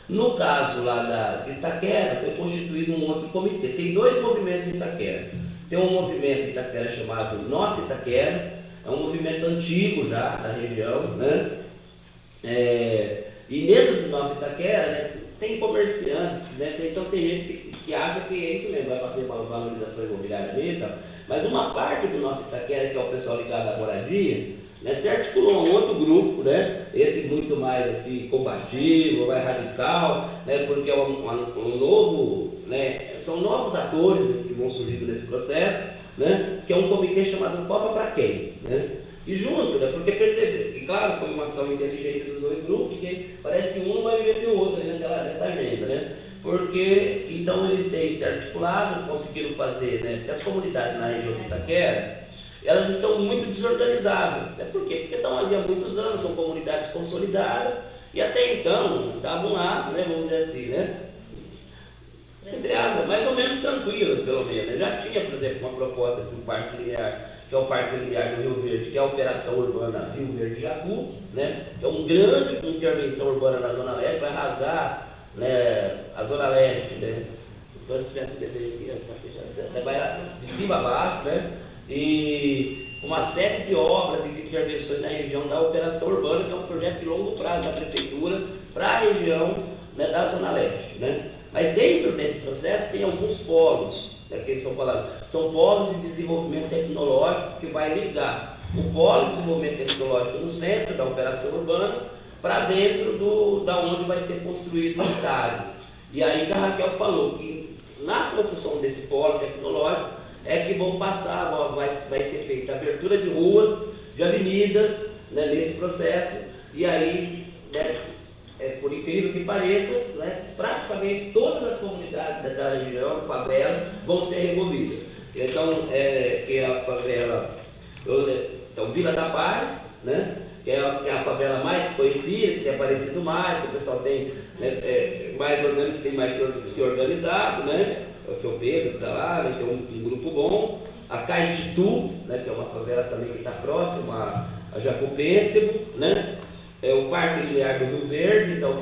No caso lá de Itaquera, foi constituído um outro comitê. Tem 2 movimentos em Itaquera. Tem um movimento em Itaquera chamado Nossa Itaquera, é um movimento antigo já da região, né? E dentro do Nosso Itaquera, né, tem comerciantes, né? Então tem gente que acha que é isso mesmo, vai fazer uma valorização imobiliária mesmo, mas uma parte do Nosso Itaquera, que é o pessoal ligado à moradia, né, se articulou um outro grupo, né, esse muito mais assim, combativo, mais radical, né, porque é um novo, né, são novos atores que vão surgindo nesse processo, né, que é um comitê chamado Copa para Quem, né? E junto, né, porque perceber, e claro, foi uma ação inteligente dos 2 grupos, que parece que um não vai viver sem o outro nessa agenda, né? Porque então eles têm se articulado, conseguiram fazer, né? Porque as comunidades na região de Itaquera, elas estão muito desorganizadas, né? Por quê? Porque estão ali há muitos anos, são comunidades consolidadas, e até então estavam lá, né, vamos dizer assim, né? Mais ou menos tranquilas, pelo menos. Já tinha, por exemplo, uma proposta de um parque linear, que é o Parque Linear do Rio Verde, que é a Operação Urbana Rio Verde Jacu, né, que é uma grande intervenção urbana na Zona Leste, vai rasgar, né, a Zona Leste, né, se tivesse bebê aqui, vai de cima a baixo, né, e uma série de obras e de intervenções na região da Operação Urbana, que é um projeto de longo prazo da Prefeitura para a região, né, da Zona Leste, né. Mas dentro desse processo tem alguns polos, que são polos de desenvolvimento tecnológico, que vai ligar o polo de desenvolvimento tecnológico no centro da Operação Urbana para dentro da onde vai ser construído o estádio. E aí que a Raquel falou que na construção desse polo tecnológico é que vão passar, vai ser feita a abertura de ruas, de avenidas, né, nesse processo, e aí, né, por incrível que pareça, né, praticamente todas as comunidades da região, favela, vão ser removidas. Então, é a favela, é o Vila da Paz, né, que é a favela mais conhecida, que tem aparecido mais, que o pessoal tem, né, tem mais se organizado, né, é o seu Pedro que está lá, né, tem um grupo bom. A Caetitu, né, que é uma favela também que está próxima a Jacopêssego, né. É o Parque Linear do Rio Verde, então,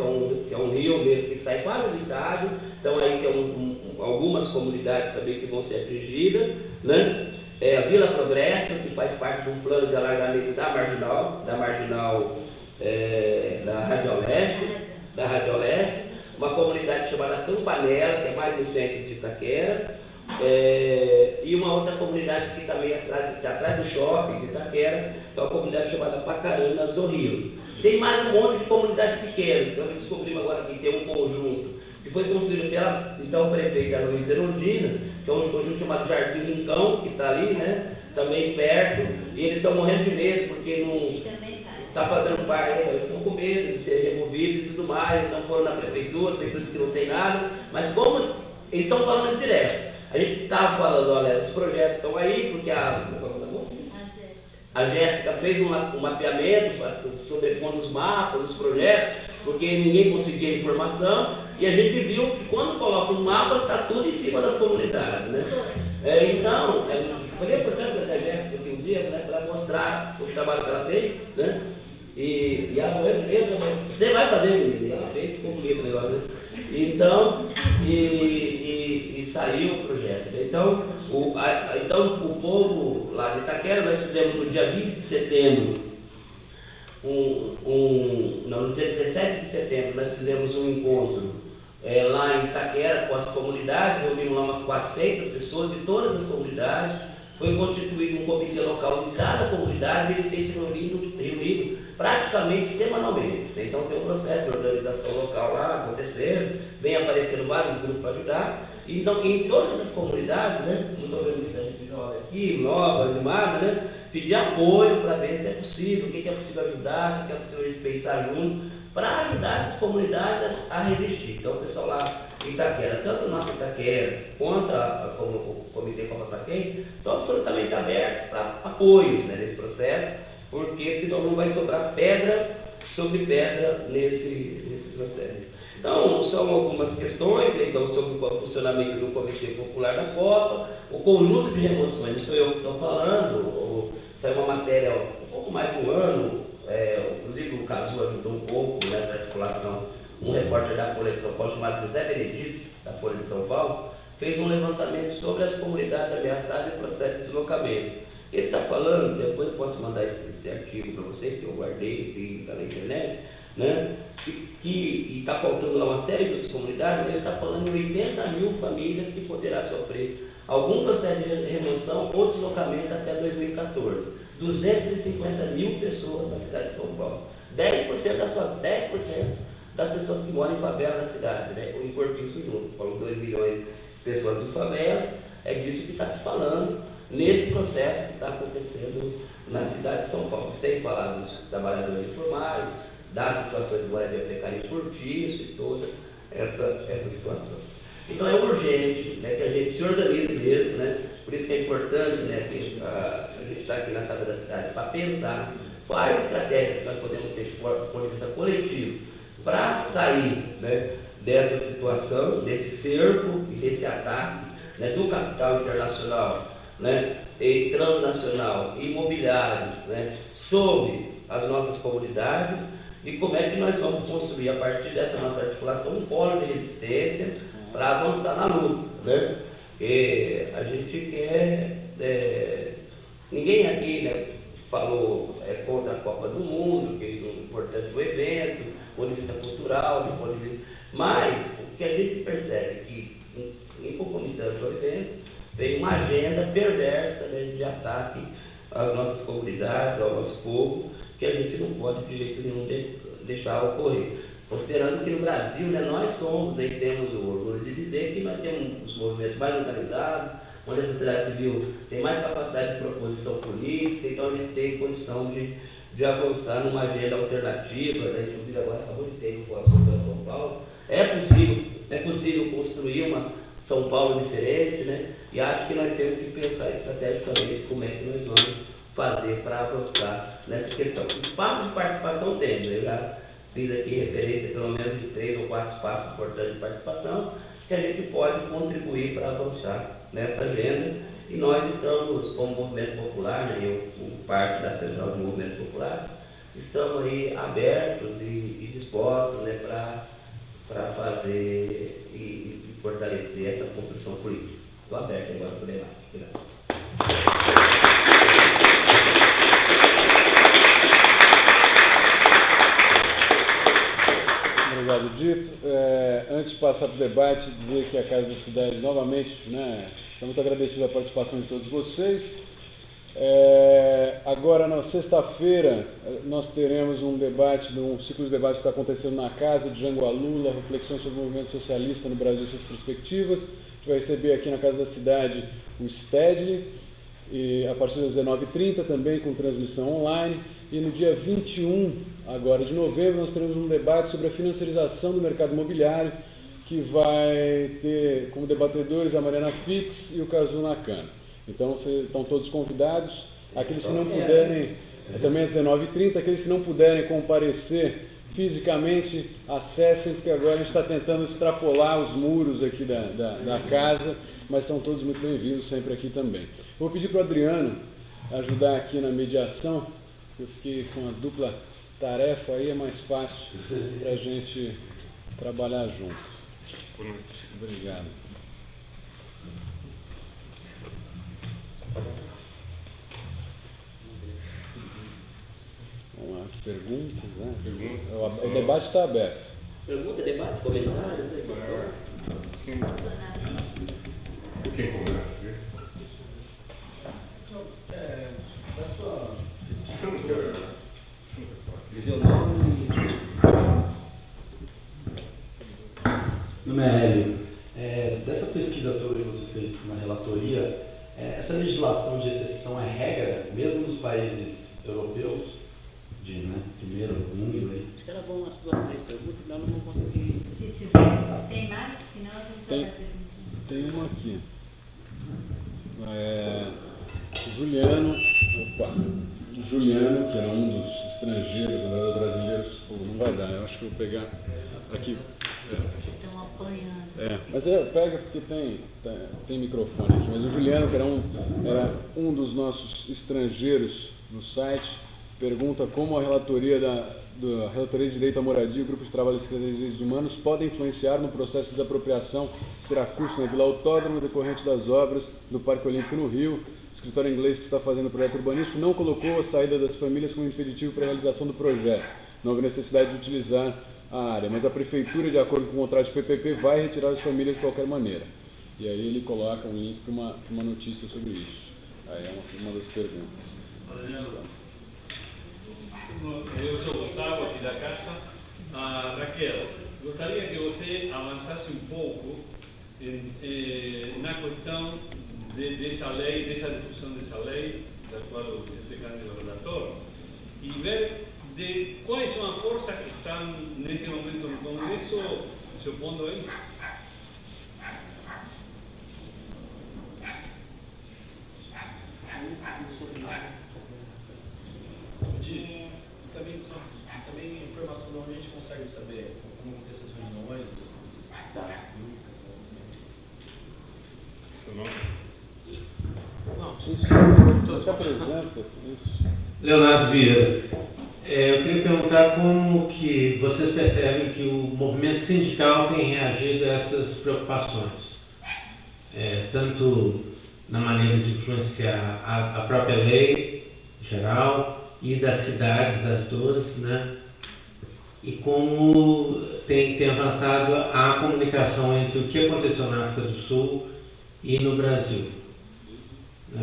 que é um rio mesmo que sai quase do estádio, então aí tem algumas comunidades também que vão ser atingidas, né? A Vila Progresso, que faz parte de um plano de alargamento da Marginal da Rádio Leste, uma comunidade chamada Campanella, que é mais no centro de Itaquera, e uma outra comunidade que também é atrás do shopping de Itaquera, que é uma comunidade chamada Pacarana Zorrillo. Tem mais um monte de comunidade pequena, então descobrimos agora que tem um conjunto que foi construído pela então prefeita Luiz Erundina, que é um conjunto chamado Jardim Rincão, que está ali, né, também perto, e eles estão morrendo de medo, porque não está fazendo parte, eles estão com medo de ser removidos e tudo mais, então foram na prefeitura disse que não tem nada, mas como eles estão falando isso direto, a gente estava falando, olha, os projetos estão aí, porque a Jéssica fez um mapeamento sobrepondo os mapas, os projetos, porque ninguém conseguia informação, e a gente viu que quando coloca os mapas, está tudo em cima das comunidades, né? Então, foi importante da Jéssica aqui um dia, né, para mostrar o trabalho que ela fez, né? E ela foi mesmo, você vai fazer, menina, ela fez, ficou bonito o negócio, né? Então, e saiu o projeto, né? Então, o povo lá de Itaquera, nós fizemos no dia 20 de setembro, no dia 17 de setembro, nós fizemos um encontro lá em Itaquera com as comunidades, reunimos lá umas 400 pessoas de todas as comunidades, foi constituído um comitê local de cada comunidade, e eles têm se reunido praticamente semanalmente. Então tem um processo de organização local lá acontecendo, vem aparecendo vários grupos para ajudar. Então em todas as comunidades, né, não estou vendo muita gente jovem aqui, nova, animada, né, pedir apoio para ver se é possível, o que é possível ajudar, o que é possível a gente pensar junto, para ajudar essas comunidades a resistir. Então o pessoal lá em Itaquera, tanto o nosso Itaquera quanto o Comitê Copa Taquém, estão absolutamente abertos para apoios, né, nesse processo, porque senão não vai sobrar pedra sobre pedra nesse processo. Então, são algumas questões, então, sobre o funcionamento do Comitê Popular da Copa, o conjunto de remoções, não sou eu que estou falando, saiu uma matéria há um pouco mais de um ano, inclusive o Cazu ajudou um pouco nessa articulação, um repórter da Folha de São Paulo, chamado José Benedito, da Folha de São Paulo, fez um levantamento sobre as comunidades ameaçadas e processo de deslocamento. Ele está falando, depois eu posso mandar esse artigo para vocês, que eu guardei, esse está na internet, né? E está faltando lá uma série de outras comunidades, ele está falando em 80 mil famílias que poderá sofrer algum processo de remoção ou deslocamento até 2014. 250 mil pessoas na cidade de São Paulo. 10% das pessoas que moram em favela na cidade, né? Em Cortiço junto, falou 2 milhões de pessoas em favela, é disso que está se falando nesse processo que está acontecendo na cidade de São Paulo. Sem falar dos trabalhadores informais, das situações de moradia precária em Cortiço e toda essa situação. Então é urgente, né, que a gente se organize mesmo, né? Por isso que é importante, né, que a gente está aqui na Casa da Cidade para pensar quais estratégias nós podemos ter do ponto de vista coletivo para sair, né, dessa situação, desse cerco e desse ataque, né, do capital internacional, né, e transnacional, imobiliário, né, sobre as nossas comunidades, e como é que nós vamos construir, a partir dessa nossa articulação, um polo de resistência para avançar na luta, né? E a gente quer, ninguém aqui, né, falou contra a Copa do Mundo, que é importante o evento, do ponto de vista cultural, do ponto de vista, mas o que a gente percebe é que, em concomitância ao evento, tem uma agenda perversa, né, de ataque às nossas comunidades, ao nosso povo, que a gente não pode de jeito nenhum deixar ocorrer. Considerando que no Brasil, né, nós somos, né, temos o orgulho de dizer que nós temos os movimentos mais organizados, onde a sociedade civil tem mais capacidade de proposição política, então a gente tem condição de avançar numa agenda alternativa, né, inclusive agora acabou de ter com a Associação São Paulo. É possível construir uma São Paulo diferente, né, e acho que nós temos que pensar estrategicamente como é que nós vamos fazer para avançar nessa questão. Espaço de participação temos, eu já fiz aqui referência pelo menos de 3 ou 4 espaços importantes de participação, que a gente pode contribuir para avançar nessa agenda, e nós estamos, como movimento popular, né, eu, como parte da Central do Movimento Popular, estamos aí abertos e dispostos, né, para fazer e fortalecer essa construção política. Estou aberto agora para o debate. Obrigado. Obrigado, Dito. Antes de passar para o debate, dizer que a Casa da Cidade, novamente, né, estou muito agradecido à participação de todos vocês. Agora, na sexta-feira, nós teremos um debate, um ciclo de debates que está acontecendo na Casa de Jango Alula, reflexões sobre o movimento socialista no Brasil e suas perspectivas. A gente vai receber aqui na Casa da Cidade o Stedley, e a partir das 19h30 também com transmissão online. E no dia 21 agora de novembro nós teremos um debate sobre a financiarização do mercado imobiliário, que vai ter como debatedores a Mariana Fix e o Kazu Nakano. Então vocês estão todos convidados. Aqueles que não puderem, também às 19h30, aqueles que não puderem comparecer fisicamente, acessem, porque agora a gente está tentando extrapolar os muros aqui da casa, mas são todos muito bem-vindos sempre aqui também. Vou pedir para o Adriano ajudar aqui na mediação. Eu fiquei com a dupla tarefa, aí é mais fácil para a gente trabalhar junto. Obrigado. Vamos lá, perguntas, né? O debate está aberto. Pergunta, debate, comentários, né? Quem começa? Seu nome? Meu nome é Hélio. Dessa pesquisa toda que você fez na relatoria, essa legislação de exceção é regra, mesmo nos países europeus, de primeiro mundo? Acho que era bom as 2, 3 perguntas, senão eu não vou conseguir. Se tiver, tem mais? Senão a gente já vai perguntar. Tem uma aqui. Juliano, que era um dos estrangeiros, brasileiros, não vai dar, eu acho que eu vou pegar aqui. Estão apanhando. Mas pega porque tem microfone aqui. Mas o Juliano, que era um dos nossos estrangeiros no site, pergunta como a relatoria de Direito à Moradia e o Grupo de Trabalho da Secretaria de Direitos Humanos podem influenciar no processo de desapropriação que terá curso na Vila Autódromo decorrente das obras do Parque Olímpico no Rio. O escritório inglês que está fazendo o projeto urbanístico não colocou a saída das famílias como impeditivo para a realização do projeto. Não houve necessidade de utilizar a área, mas a Prefeitura, de acordo com o contrato de PPP, vai retirar as famílias de qualquer maneira. E aí ele coloca um link para uma notícia sobre isso. Aí é uma das perguntas. Eu sou Gustavo, aqui da casa. Raquel, gostaria que você avançasse um pouco na questão dessa lei, dessa discussão dessa lei, da qual o Vicente Cândido é o relator, e ver de quais são as forças que estão neste momento no Congresso se opondo a isso. Também informação da onde a gente consegue saber como acontecem essas reuniões. Seu nome? Isso, se apresenta. Isso. Leonardo Vieira. Eu queria perguntar como que vocês percebem que o movimento sindical tem reagido a essas preocupações, tanto na maneira de influenciar a própria lei geral e das cidades, das duas, né? E como tem avançado a comunicação entre o que aconteceu na África do Sul e no Brasil.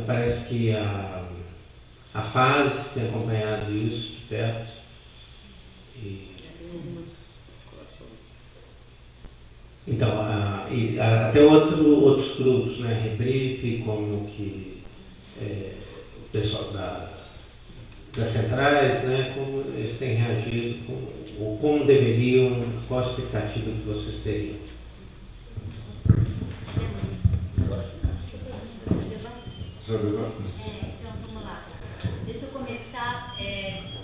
Parece que a FAS tem acompanhado isso de perto. Então, e até outros grupos, né, Rebrife, como que o pessoal das centrais, né, como eles têm reagido, ou como deveriam, qual a expectativa que vocês teriam? Então, vamos lá. Deixa eu começar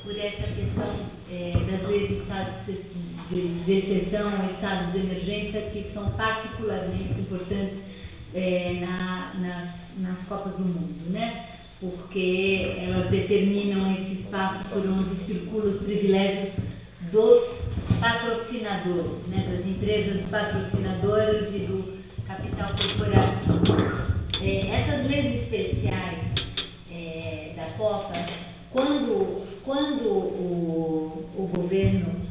por essa questão das leis de estado de exceção e estado de emergência, que são particularmente importantes nas Copas do Mundo, né? porque elas determinam esse espaço por onde circulam os privilégios dos patrocinadores, né, das empresas patrocinadoras e do capital corporativo. Essas leis especiais da Copa, quando o governo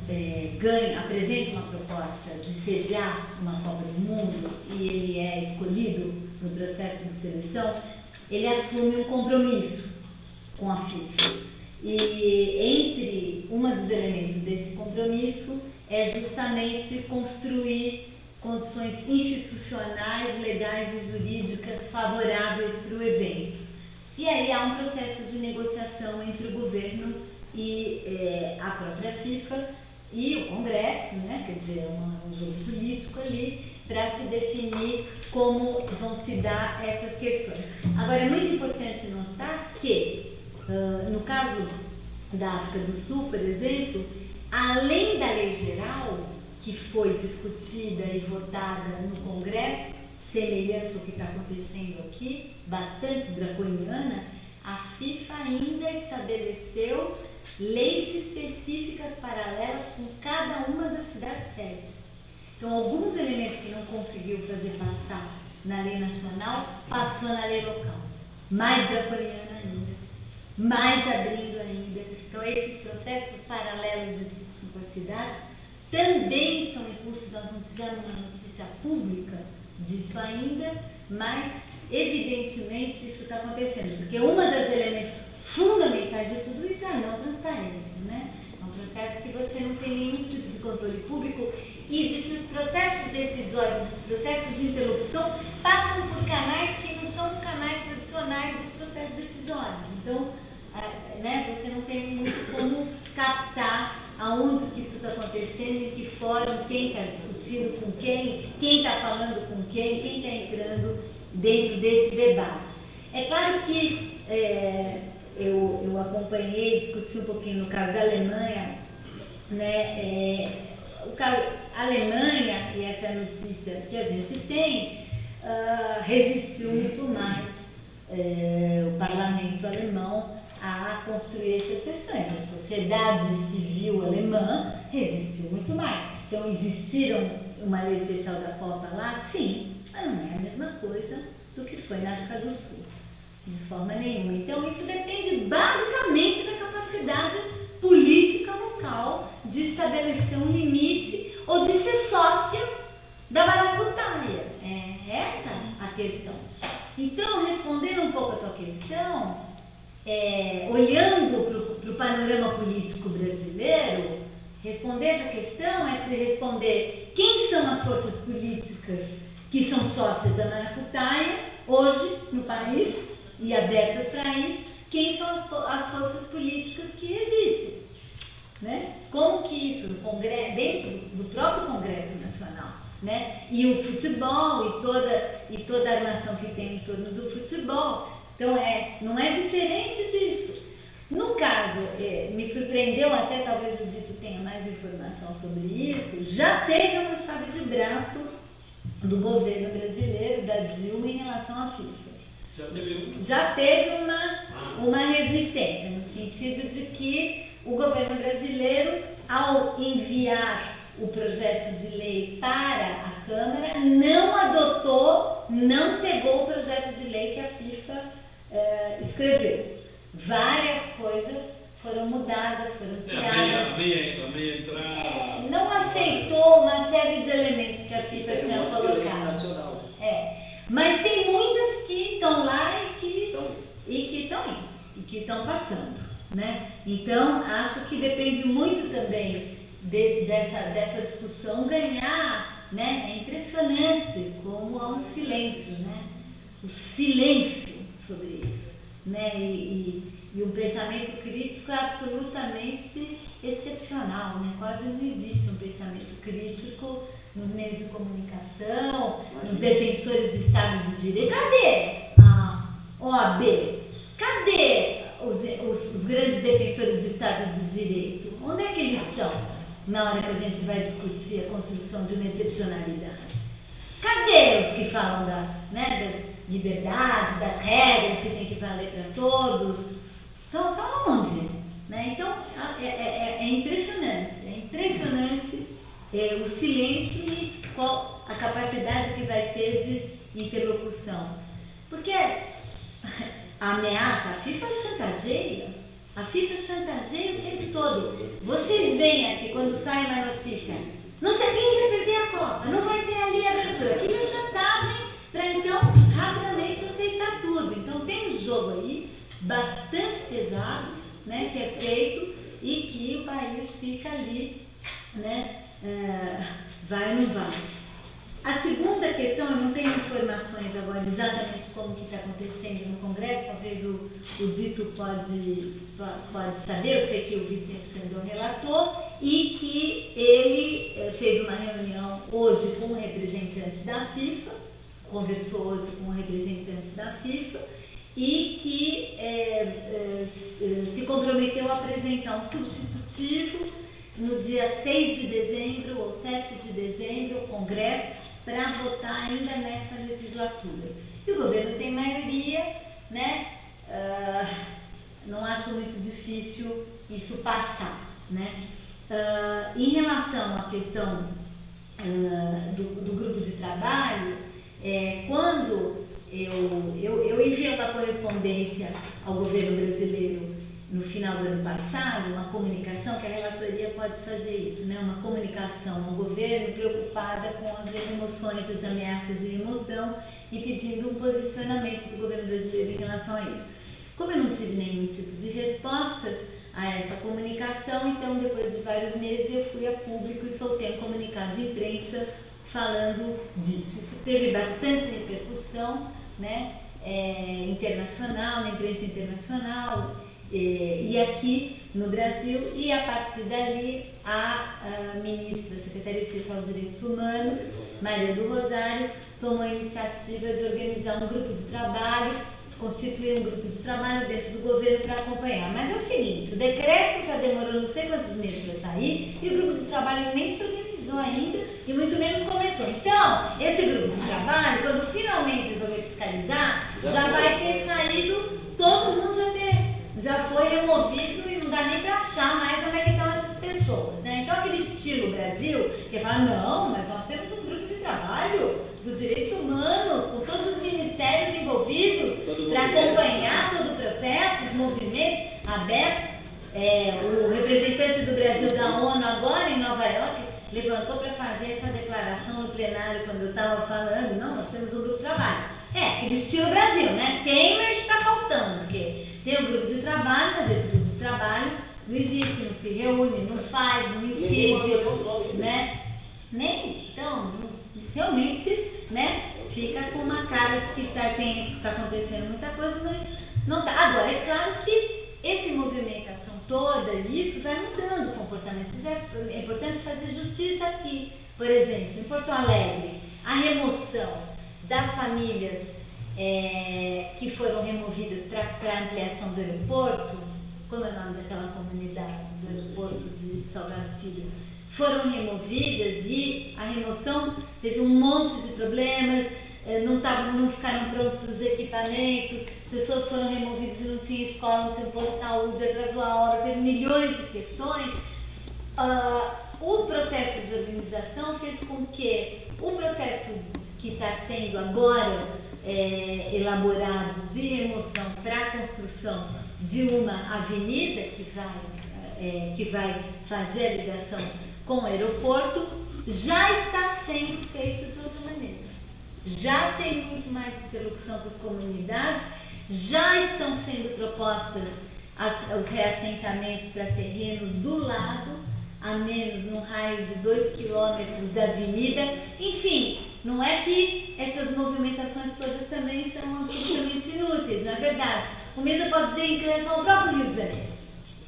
apresenta uma proposta de sediar uma Copa do Mundo e ele é escolhido no processo de seleção, ele assume um compromisso com a FIFA. E um dos elementos desse compromisso é justamente construir condições institucionais, legais e jurídicas favoráveis para o evento. E aí há um processo de negociação entre o governo e a própria FIFA e o Congresso, né? Quer dizer, um jogo político ali, para se definir como vão se dar essas questões. Agora, é muito importante notar que, no caso da África do Sul, por exemplo, além da lei geral, que foi discutida e votada no Congresso, semelhante ao que está acontecendo aqui, bastante draconiana, a FIFA ainda estabeleceu leis específicas paralelas com cada uma das cidades-sede. Então, alguns elementos que não conseguiu fazer passar na lei nacional, passou na lei local. Mais draconiana ainda, mais abrindo ainda. Então, esses processos paralelos de discussão com as cidades também estão em curso. Nós não tivemos uma notícia pública disso ainda, mas evidentemente isso está acontecendo, porque uma das elementos fundamentais de tudo isso é a não transparência, né? É um processo que você não tem nenhum tipo de controle público e de que os processos decisórios, os processos de interlocução passam por canais que não são os canais tradicionais dos processos decisórios. Então, né, você não tem muito como captar aonde que isso está acontecendo, em que fórum, quem está discutindo com quem está falando com quem está entrando dentro desse debate. É claro que eu acompanhei, discuti um pouquinho no caso da Alemanha, né, a Alemanha, e essa é a notícia que a gente tem, resistiu muito mais o parlamento alemão a construir essas sessões. A sociedade civil alemã resistiu muito mais. Então, existiram uma lei especial da Copa lá? Sim, mas não é a mesma coisa do que foi na África do Sul, de forma nenhuma. Então, isso depende basicamente da capacidade política local de estabelecer um limite ou de ser sócia da maracutaia. É essa a questão. Então, respondendo um pouco a tua questão, olhando para o panorama político brasileiro, responder essa questão é te responder quem são as forças políticas que são sócias da maracutaia hoje no país e abertas para isso, quem são as forças políticas que existem, né? Como que isso no Congresso, dentro do próprio Congresso Nacional, né? E o futebol e toda a armação que tem em torno do futebol. Então, não é diferente disso. No caso, me surpreendeu, até talvez o Dito tenha mais informação sobre isso, já teve uma chave de braço do governo brasileiro, da Dilma, em relação à FIFA. Já teve uma resistência, no sentido de que o governo brasileiro, ao enviar o projeto de lei para a Câmara, não adotou, não pegou o projeto de lei que a FIFA escreveu. Várias coisas foram mudadas, foram tiradas. Não aceitou uma série de elementos que a FIFA tinha colocado. Mas tem muitas que estão lá e que estão passando, né? Então, acho que depende muito também dessa discussão ganhar, né? É impressionante como há um silêncio, né? O silêncio sobre isso, né? E um pensamento crítico é absolutamente excepcional, né? Quase não existe um pensamento crítico nos meios de comunicação, nos defensores do Estado de Direito. Cadê a OAB? Cadê os grandes defensores do Estado de Direito? Onde é que eles estão na hora que a gente vai discutir a construção de uma excepcionalidade? Cadê os que falam liberdade, das regras que tem que valer para todos. Então, tá onde? Né? Então, é impressionante o silêncio e qual a capacidade que vai ter de interlocução. Porque a ameaça, a FIFA chantageia o tempo todo. Vocês veem aqui, quando sai uma notícia, não sei quem vai perder a Copa, não vai ter ali a abertura. Aquilo é chantagem para então rapidamente aceitar tudo. Então tem um jogo aí bastante pesado, né, que é feito e que o país fica ali, né, vai ou não vai. A segunda questão, eu não tenho informações agora exatamente como que está acontecendo no Congresso, talvez o Dito pode saber, eu sei que o Vicente Candor relatou, e que ele fez uma reunião hoje com o representante da FIFA, conversou hoje com o representante da FIFA, e que se comprometeu a apresentar um substitutivo no dia 6 de dezembro ou 7 de dezembro, o Congresso, para votar ainda nessa legislatura. E o governo tem maioria, né? Não acho muito difícil isso passar, né? Em relação à questão do grupo de trabalho, quando eu enviei uma correspondência ao governo brasileiro no final do ano passado, uma comunicação, que a relatoria pode fazer isso, né? Uma comunicação ao governo preocupada com as remoções, as ameaças de remoção e pedindo um posicionamento do governo brasileiro em relação a isso. Como eu não tive nenhum tipo de resposta a essa comunicação, então depois de vários meses eu fui a público e soltei um comunicado de imprensa falando disso. Isso teve bastante repercussão, né? Internacional, na imprensa internacional, e aqui no Brasil, e a partir dali a ministra, secretária especial de Direitos Humanos, Maria do Rosário, tomou a iniciativa de organizar um grupo de trabalho, constituir um grupo de trabalho dentro do governo para acompanhar. Mas é o seguinte, o decreto já demorou não sei quantos meses para sair e o grupo de trabalho nem se organizou ainda e muito menos começou. Então, esse grupo de trabalho, quando finalmente resolver fiscalizar, já vai ter saído, todo mundo já foi removido e não dá nem para achar mais onde é que estão essas pessoas, né? Então aquele estilo Brasil, que fala, não, mas nós temos um grupo de trabalho dos direitos humanos, com todos os ministérios envolvidos, para acompanhar todo o processo, os movimentos abertos. O representante do Brasil da ONU agora em Nova York levantou para fazer essa declaração no plenário quando eu estava falando, não, nós temos um grupo de trabalho. Aquele estilo Brasil, né? Tem, mas está faltando, porque tem um grupo de trabalho, mas esse grupo de trabalho não existe, não se reúne, não faz, não incide, né? Nem, então, realmente, né? Fica com uma cara de que está acontecendo muita coisa, mas não está. Agora, é claro que essa movimentação toda, isso vai mudando o comportamento. Isso é importante fazer justiça aqui. Por exemplo, em Porto Alegre, a remoção das famílias que foram removidas para a ampliação do aeroporto, como é o nome daquela comunidade do aeroporto de Salgado Filho, foram removidas e a remoção teve um monte de problemas, não ficaram prontos os equipamentos, pessoas foram removidas e não tinha escola, não tinha posto de saúde, atrasou a hora, teve milhões de questões. O processo de organização fez com que o processo que está sendo agora elaborado de remoção para a construção de uma avenida que vai fazer a ligação com o aeroporto, já está sendo feito de outra maneira. Já tem muito mais interlocução com as comunidades, já estão sendo propostas os reassentamentos para terrenos do lado, a menos no raio de 2 quilômetros da avenida. Enfim, não é que essas movimentações todas também são absolutamente inúteis, não é verdade. O mesmo eu posso dizer em relação ao próprio Rio de Janeiro.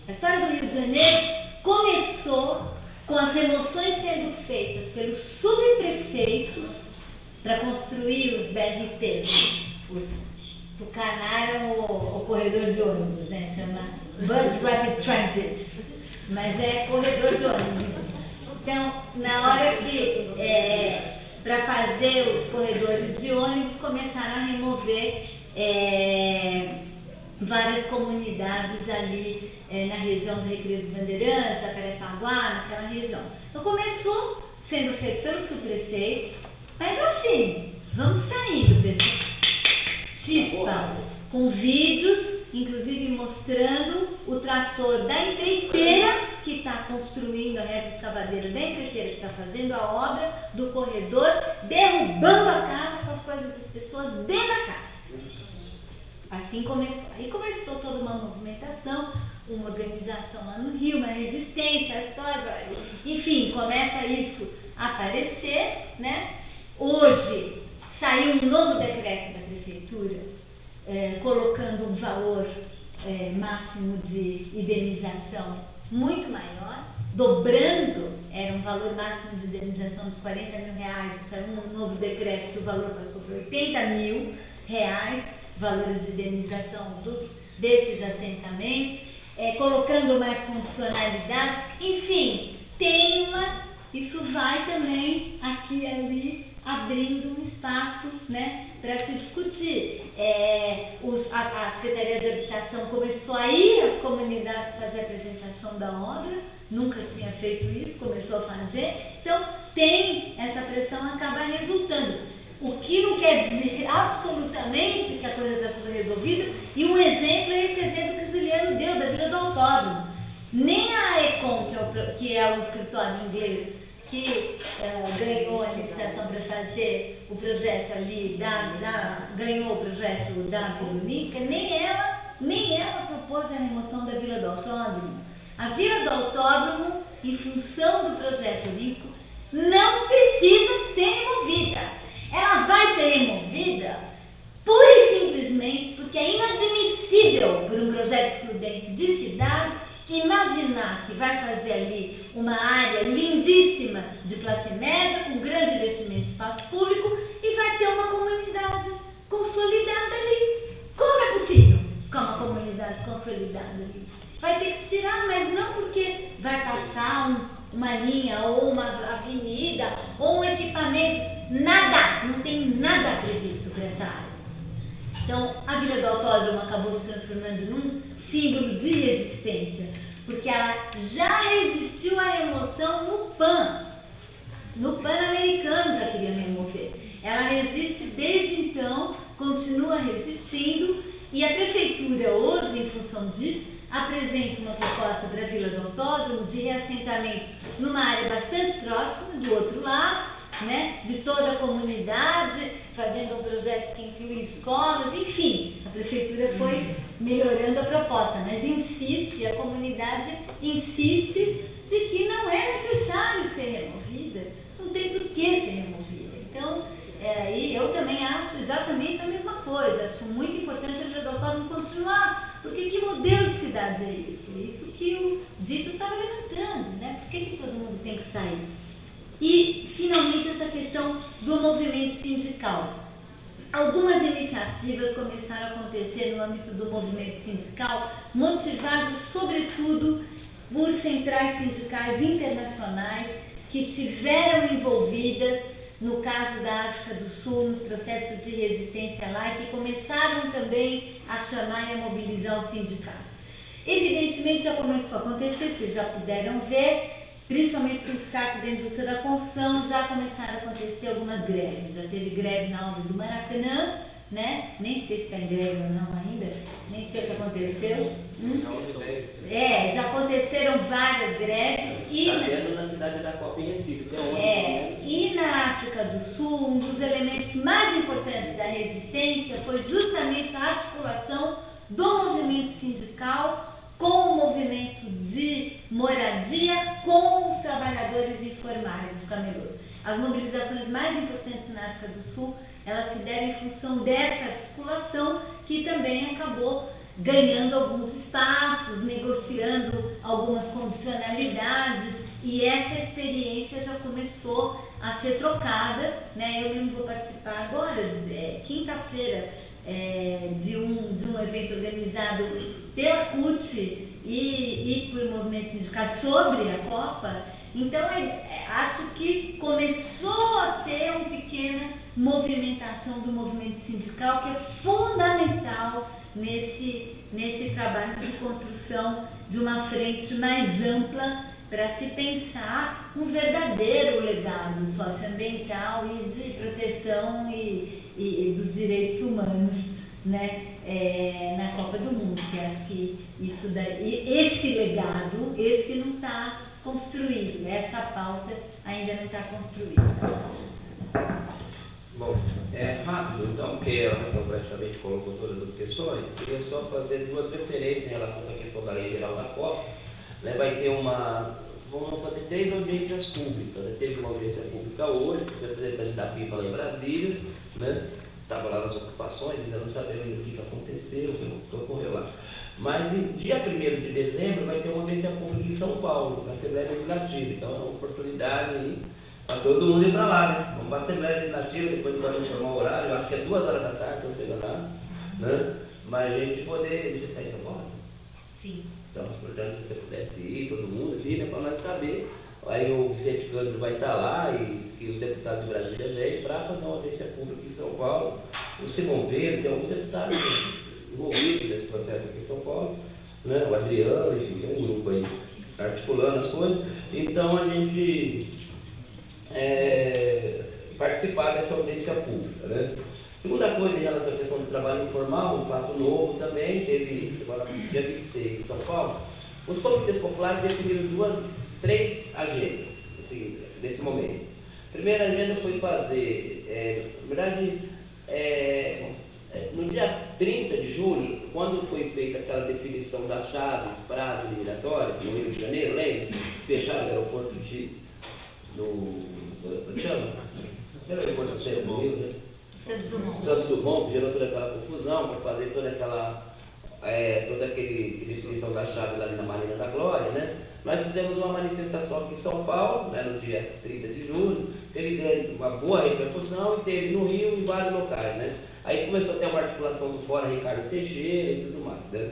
A história do Rio de Janeiro começou com as remoções sendo feitas pelos subprefeitos para construir os BRTs. Tucanaram o corredor de ônibus, né? Chama Bus Rapid Transit, mas é corredor de ônibus. Então, na hora que para fazer os corredores de ônibus, começaram a remover várias comunidades ali na região do Recreio dos Bandeirantes, Jacarepaguá, naquela região. Então começou sendo feito pelo subprefeito, mas assim, vamos saindo, pessoal. Chispa, com vídeos, inclusive mostrando o trator da empreiteira que está construindo a reta escavadeira, da empreiteira que está fazendo a obra do corredor, derrubando a casa com as coisas das pessoas dentro da casa. Assim começou. Aí começou toda uma movimentação, uma organização lá no Rio, uma resistência, a história, enfim, começa isso a aparecer, né? Hoje saiu um novo decreto da prefeitura colocando um valor máximo de indenização muito maior, dobrando, era um valor máximo de indenização de R$40 mil, saiu um novo decreto que o valor passou para R$80 mil, valores de indenização desses assentamentos, colocando mais condicionalidades, enfim, isso vai também aqui e ali abrindo um espaço, né, para se discutir. A Secretaria de Habitação começou a ir às comunidades fazer a apresentação da obra, nunca tinha feito isso, começou a fazer, então tem essa pressão, acaba resultando. O que não quer dizer absolutamente que a coisa está tudo resolvida, e um exemplo é esse exemplo que o Juliano deu, da Vila do Autódromo. Nem a Econ, que é o escritório inglês, que ganhou a licitação para fazer o projeto ali, ganhou o projeto da Vila Olímpica, nem ela propôs a remoção da Vila do Autódromo. A Vila do Autódromo, em função do projeto olímpico, não precisa ser removida. Ela vai ser removida pura e simplesmente porque é inadmissível por um projeto excludente de cidade imaginar que vai fazer ali uma área lindíssima de classe média, com grande investimento em espaço público, e vai ter uma comunidade consolidada ali. Como é possível com uma comunidade consolidada ali? Vai ter que tirar, mas não porque vai passar uma linha ou uma avenida ou um equipamento. Nada, não tem nada previsto para essa área. Então, a Vila do Autódromo acabou se transformando num símbolo de resistência, porque ela já resistiu à remoção no PAN. No Pan-Americano já queria remover. Ela resiste desde então, continua resistindo, e a prefeitura hoje, em função disso, apresenta uma proposta para a Vila do Autódromo de reassentamento numa área bastante próxima, do outro lado, né, de toda a comunidade, fazendo um projeto que inclui escolas, enfim, a prefeitura foi melhorando a proposta, mas insiste, a comunidade insiste de que não é necessário ser removida, não tem por que ser removida. Então, e eu também acho exatamente a mesma coisa, acho muito importante a Vila do Autódromo continuar, porque que modelo de cidade é esse? É isso que o Dito estava levantando, né? Por que todo mundo tem que sair? E, finalmente, essa questão do movimento sindical. Algumas iniciativas começaram a acontecer no âmbito do movimento sindical, motivados, sobretudo, por centrais sindicais internacionais que tiveram envolvidas, no caso da África do Sul, nos processos de resistência lá, e que começaram também a chamar e a mobilizar os sindicatos. Evidentemente, já começou a acontecer, vocês já puderam ver, principalmente o sindicato da indústria da construção, já começaram a acontecer algumas greves. Já teve greve na obra do Maracanã, né? Nem sei se está em greve ou não ainda, nem sei o que aconteceu. Já aconteceram várias greves. E na cidade da Copa em Recife. E na África do Sul, um dos elementos mais importantes da resistência foi justamente a articulação do movimento sindical com o movimento de moradia, com os trabalhadores informais, os camelôs. As mobilizações mais importantes na África do Sul, elas se deram em função dessa articulação, que também acabou ganhando alguns espaços, negociando algumas condicionalidades, e essa experiência já começou a ser trocada, né? Eu mesmo vou participar agora, quinta-feira, de um evento organizado pela CUT e por movimento sindical sobre a Copa, Então, acho que começou a ter uma pequena movimentação do movimento sindical, que é fundamental nesse trabalho de construção de uma frente mais ampla para se pensar um verdadeiro legado socioambiental e de proteção e dos direitos humanos, né, na Copa do Mundo, que acho que isso daí, esse legado, esse não está construído, essa pauta ainda não está construída. Bom, rápido, então, porque ela praticamente colocou todas as questões, eu queria só fazer duas referências em relação à questão da Lei Geral da Copa. Né, vai ter vamos fazer 3 audiências públicas. Né? Teve uma audiência pública hoje, com o representante da PIPA lá em Brasília, né? Estava lá nas ocupações, ainda não sabemos o que aconteceu, o que ocorreu lá. Mas no dia 1º de dezembro vai ter uma audiência pública em São Paulo, na Assembleia Legislativa. Então é uma oportunidade aí para todo mundo ir para lá, né? Vamos para a Assembleia Legislativa, depois vamos informar o horário, eu acho que é 2 horas da tarde, se eu não estou enganado, né? Mas a gente poder. Você está em São Paulo? Sim. Então, portanto, se você pudesse ir, todo mundo aqui, né, para nós saber. Aí o Vicente Cândido vai estar lá e que os deputados de Brasília vêm para fazer uma audiência pública aqui em São Paulo. O Simão Pedro, tem alguns deputados envolvidos nesse processo aqui em São Paulo, né? O Adriano, enfim, tem um grupo aí articulando as coisas. Então a gente participar dessa audiência pública, né? Segunda coisa, em relação à questão do trabalho informal, um fato novo também, teve semana dia 26 em São Paulo, os comitês populares definiram 3 agendas nesse momento. A primeira agenda foi fazer, na verdade, no dia 30 de julho, quando foi feita aquela definição das chaves, prazos eliminatórios, no Rio de Janeiro, lembra? Fecharam o aeroporto como chama? Era o aeroporto do Rio, né? Santos Dumont, que gerou toda aquela confusão para fazer toda aquele definição das chaves ali na Marina da Glória, né? Nós fizemos uma manifestação aqui em São Paulo, né, no dia 30 de julho, teve uma boa repercussão e teve no Rio em vários locais, né? Aí começou a ter uma articulação do Fora Ricardo Teixeira e tudo mais, né?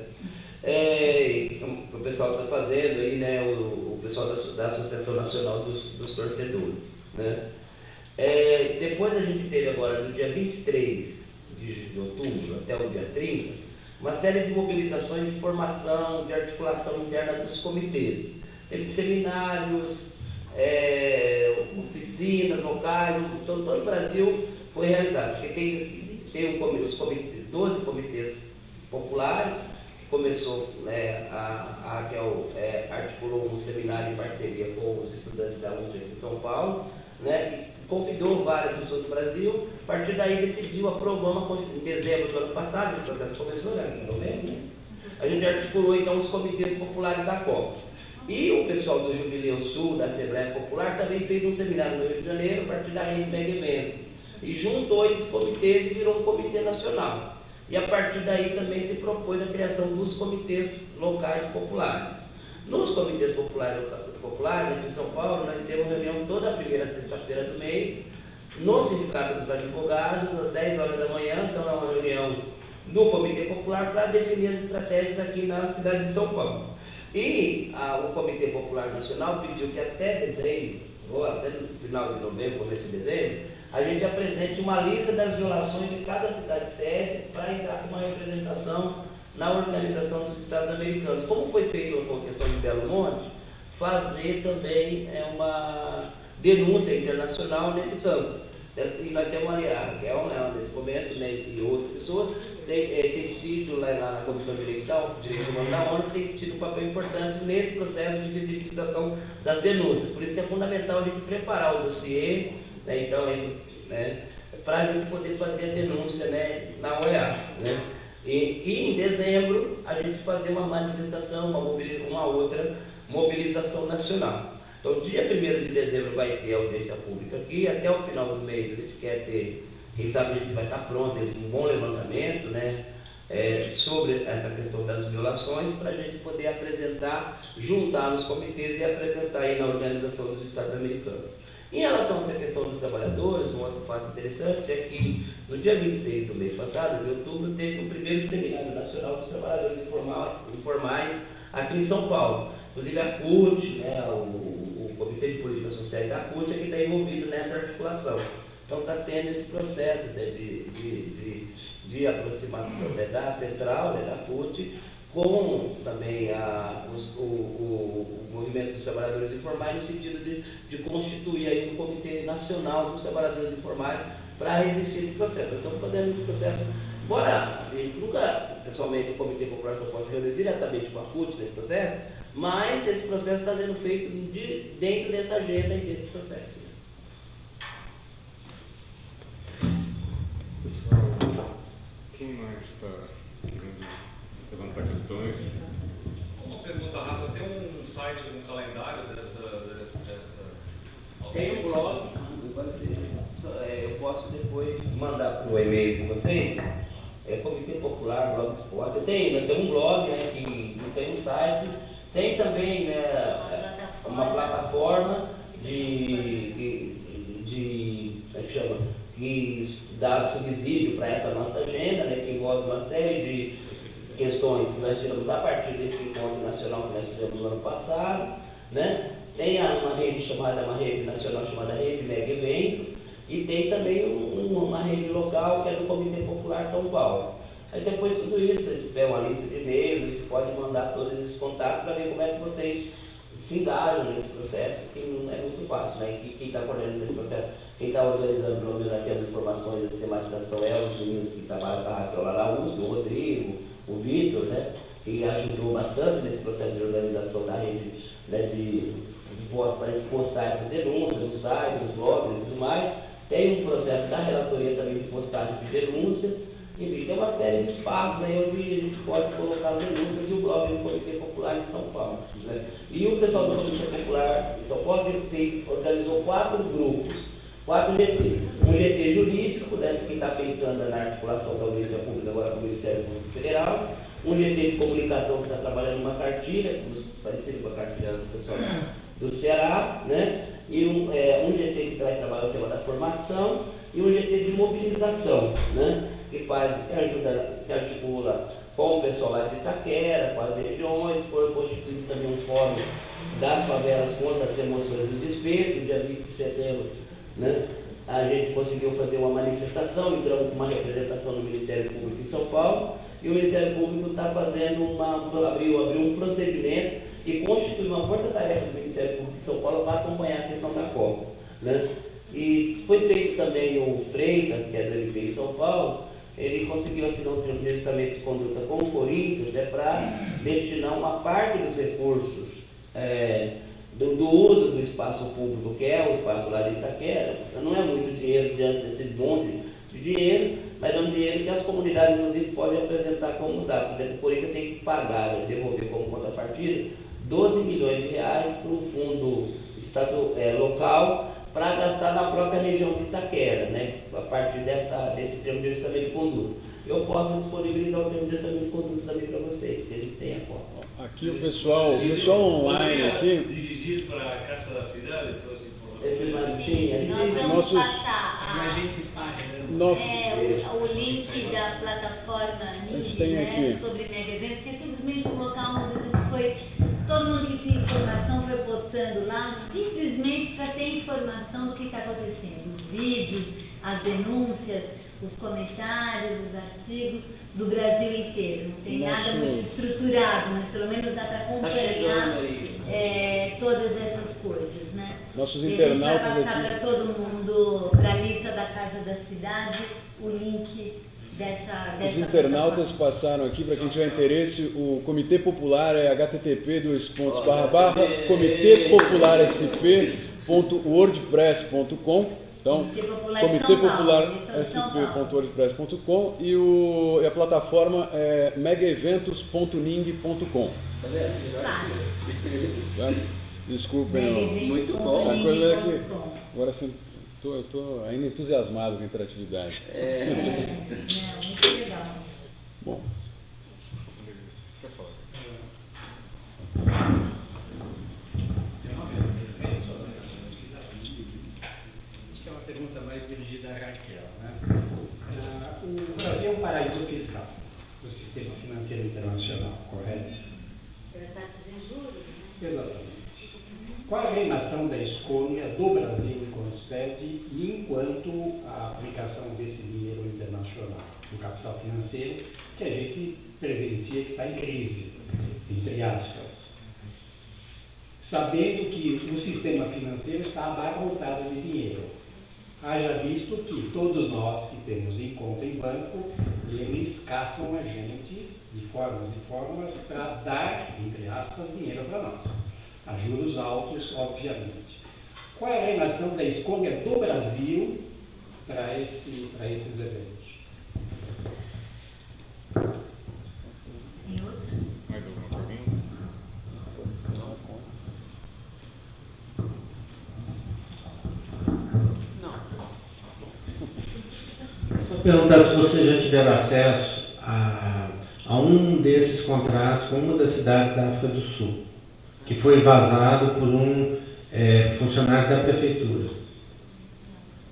Então, o pessoal está fazendo aí, né, o pessoal da Associação Nacional dos Torcedores, né? Depois a gente teve agora, no dia 23 de outubro até o dia 30, uma série de mobilizações de formação, de articulação interna dos comitês. Teve seminários, oficinas locais, todo o Brasil foi realizado. Porque tem os 12 comitês populares, começou, né, a Raquel articulou um seminário em parceria com os estudantes da USP de São Paulo, né, e convidou várias pessoas do Brasil. A partir daí decidiu aprovar em dezembro do ano passado, esse processo começou, né, em novembro, né? A gente articulou então os comitês populares da Copa. E o pessoal do Jubileu Sul, da Assembleia Popular, também fez um seminário no Rio de Janeiro, a partir da Rede Mega Eventos. E juntou esses comitês e virou um comitê nacional. E a partir daí também se propôs a criação dos comitês locais populares. Nos comitês populares aqui em São Paulo, nós temos reunião toda a primeira sexta-feira do mês, no Sindicato dos Advogados, às 10 horas da manhã. Então é uma reunião do Comitê Popular para definir as estratégias aqui na cidade de São Paulo. E o Comitê Popular Nacional pediu que até dezembro, ou até no final de novembro, começo de dezembro, a gente apresente uma lista das violações de cada cidade sede para entrar com uma representação na Organização dos Estados Americanos. Como foi feito com a questão de Belo Monte, fazer também uma denúncia internacional nesse campo. E nós temos ali a Raquel, né, nesse momento, né, e outras pessoas, tem tido lá na Comissão de Direitos Humanos da ONU, tem tido um papel importante nesse processo de visibilização das denúncias. Por isso que é fundamental a gente preparar o dossiê, né, então, para a gente poder fazer a denúncia, né, na OEA, né? E em dezembro a gente fazer uma manifestação, uma outra mobilização nacional. Então, dia 1º de dezembro vai ter audiência pública aqui, até o final do mês a gente quer ter, quem sabe a gente vai estar pronto, um bom levantamento, né, sobre essa questão das violações, para a gente poder apresentar, juntar nos comitês e apresentar aí na Organização dos Estados Americanos. Em relação a essa questão dos trabalhadores, um outro fato interessante é que no dia 26 do mês passado, de outubro, teve o primeiro Seminário Nacional dos Trabalhadores Informais aqui em São Paulo. Inclusive a CUT, né, o Comitê de Ministério da CUT é que está envolvido nessa articulação. Então está tendo esse processo de aproximação da central, da CUT, com também o movimento dos trabalhadores informais, no sentido de constituir aí um comitê nacional dos trabalhadores informais para resistir a esse processo. Nós estamos fazendo esse processo, embora assim, a gente nunca, pessoalmente, o Comitê Popular não possa reunir diretamente com a CUT nesse processo, mas esse processo está sendo feito dentro dessa agenda e desse processo. Pessoal, quem mais está querendo levantar questões? Uma pergunta rápida, tem um site, um calendário dessa... Tem um blog, eu posso depois mandar para o e-mail de vocês, Comitê Popular, Blogspot. Nós temos um blog, né, que tem um site, tem também, né, uma plataforma que dá subsídio para essa nossa agenda, né, que envolve uma série de questões que nós tiramos a partir desse encontro nacional que nós tivemos no ano passado, né? Tem uma rede nacional chamada Rede Mega Eventos, e tem também uma rede local que é do Comitê Popular São Paulo. Aí depois de tudo isso, se tiver uma lista de e-mails, a gente pode mandar todos esses contatos para ver como é que vocês se engajam nesse processo, que não é muito fácil, né? E quem está coordenando nesse processo, quem está organizando pelo menos aqui as informações, as temáticas são os meninos que trabalham com a Raquel lá na USP, o Rodrigo, o Vitor, né? Que ajudou bastante nesse processo de organização da rede, né? Para a gente postar essas denúncias no site, nos blogs e tudo mais. Tem um processo da relatoria também de postagem de denúncia. Enfim, tem uma série de espaços aí onde a gente pode colocar as denúncias e o blog do Comitê Popular de São Paulo. Né? E o pessoal do Comitê Popular de São Paulo organizou 4 grupos, 4 GT. Um GT jurídico, né, quem está pensando na articulação da audiência pública agora com o Ministério Público Federal. Um GT de comunicação que está trabalhando uma cartilha, parecido com a cartilha do pessoal do Ceará, né? E um GT que vai trabalhar o tema da formação e um GT de mobilização, né? Que articula com o pessoal lá de Itaquera, com as regiões, foi constituído também um fórum das favelas contra as remoções do despejo, no dia 20 de setembro, né? A gente conseguiu fazer uma manifestação, entramos com uma representação no Ministério Público em São Paulo, e o Ministério Público está fazendo abriu um procedimento e constituiu uma força-tarefa do Ministério Público de São Paulo para acompanhar a questão da Copa, né? E foi feito também o Freitas, que é do MP em São Paulo, ele conseguiu assinar um termo de ajustamento de conduta com o Corinthians, né, para destinar uma parte dos recursos do uso do espaço público, que é o espaço lá de Itaquera. Não é muito dinheiro diante desse monte de dinheiro, mas é um dinheiro que as comunidades, inclusive, podem apresentar como usar. Por exemplo, o Corinthians tem que pagar, né, devolver como contrapartida, 12 milhões de reais para o fundo local para gastar na própria região de Itaquera, né, a partir desse termo de ajustamento de conduta. Eu posso disponibilizar o termo de ajustamento de conduta também para vocês, porque a gente tem a conta. Aqui o pessoal online aqui. Dirigido para a Caixa da Cidade, todas as informações. Sim, nós vamos passar o link da plataforma NID, né, sobre mega eventos, que é simplesmente um local onde a gente foi, todo mundo que tinha informação foi postando lá, simplesmente para ter informação do que está acontecendo, os vídeos, as denúncias, os comentários, os artigos do Brasil inteiro. Não tem nada muito estruturado, mas pelo menos dá para acompanhar todas essas coisas, né? Nossos e a gente vai internautas passar aqui para todo mundo, para a lista da Casa da Cidade, o link dessa Os internautas passaram aqui, para quem tiver interesse, o Comitê Popular é http://comitepopularsp.wordpress.com. Então, comitepopularsp.wordpress.com e a plataforma é megaeventos.ning.com. Tá? Desculpem. Muito bom. A coisa é que agora assim, eu estou ainda entusiasmado com a interatividade. Muito legal. Bom. Acho que é uma pergunta mais dirigida à Raquel, né? O Brasil é um paraíso fiscal do sistema financeiro internacional, correto? Pela taxa de juros, né? Exatamente. Qual é coordenação da escolha do Brasil enquanto sede e enquanto a aplicação desse dinheiro internacional, do capital financeiro, que a gente presencia que está em crise, entre aspas, sabendo que o sistema financeiro está abarrotado de dinheiro. Haja visto que todos nós que temos em conta em banco, eles caçam a gente de formas e formas para dar, entre aspas, dinheiro para nós. A juros altos, obviamente. Qual é a relação da escolha do Brasil para esses eventos? Mais alguma pergunta? Só perguntar se vocês já tiveram acesso a um desses contratos com uma das cidades da África do Sul, que foi vazado por um funcionário da prefeitura.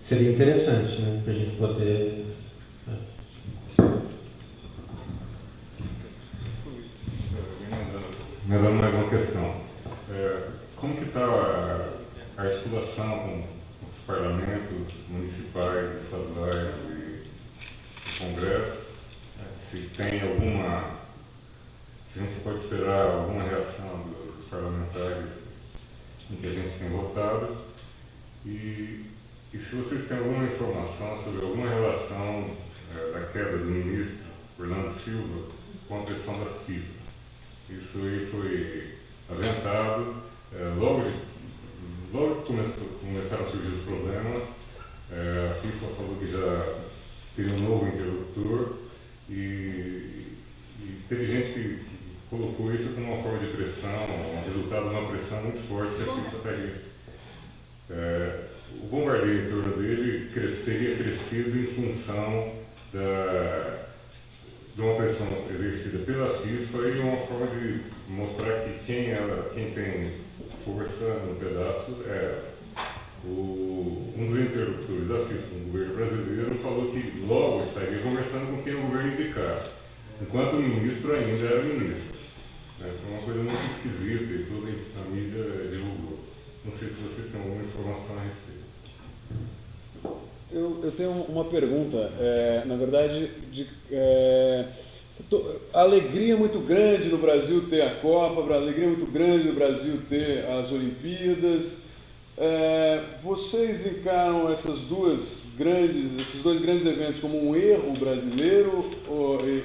Seria interessante, né, para a gente poder... Me dando mais uma questão. Como que está a articulação com os parlamentos municipais, estaduais e Congresso? Se tem alguma... Se a gente pode esperar alguma reação dos parlamentares em que a gente tem votado e se vocês têm alguma informação sobre alguma relação da queda do ministro Orlando Silva com a questão da FIFA. Isso aí foi aventado, logo que começaram a surgir os problemas, a FIFA falou que já teria um novo interlocutor e teve gente que colocou isso como uma forma de pressão, um resultado de uma pressão muito forte que a FIFA estaria. O bombardeio em torno dele teria crescido em função de uma pressão exercida pela FIFA e uma forma de mostrar que quem tem força no pedaço é um dos interlocutores da FIFA, um governo brasileiro, falou que logo estaria conversando com quem o governo indicasse, enquanto o ministro ainda era ministro. Foi uma coisa muito esquisita e toda a mídia divulgou. Não sei se vocês têm alguma informação a respeito. Eu tenho uma pergunta, na verdade, a alegria muito grande no Brasil ter a Copa, a alegria muito grande no Brasil ter as Olimpíadas. Vocês encaram esses dois grandes eventos como um erro brasileiro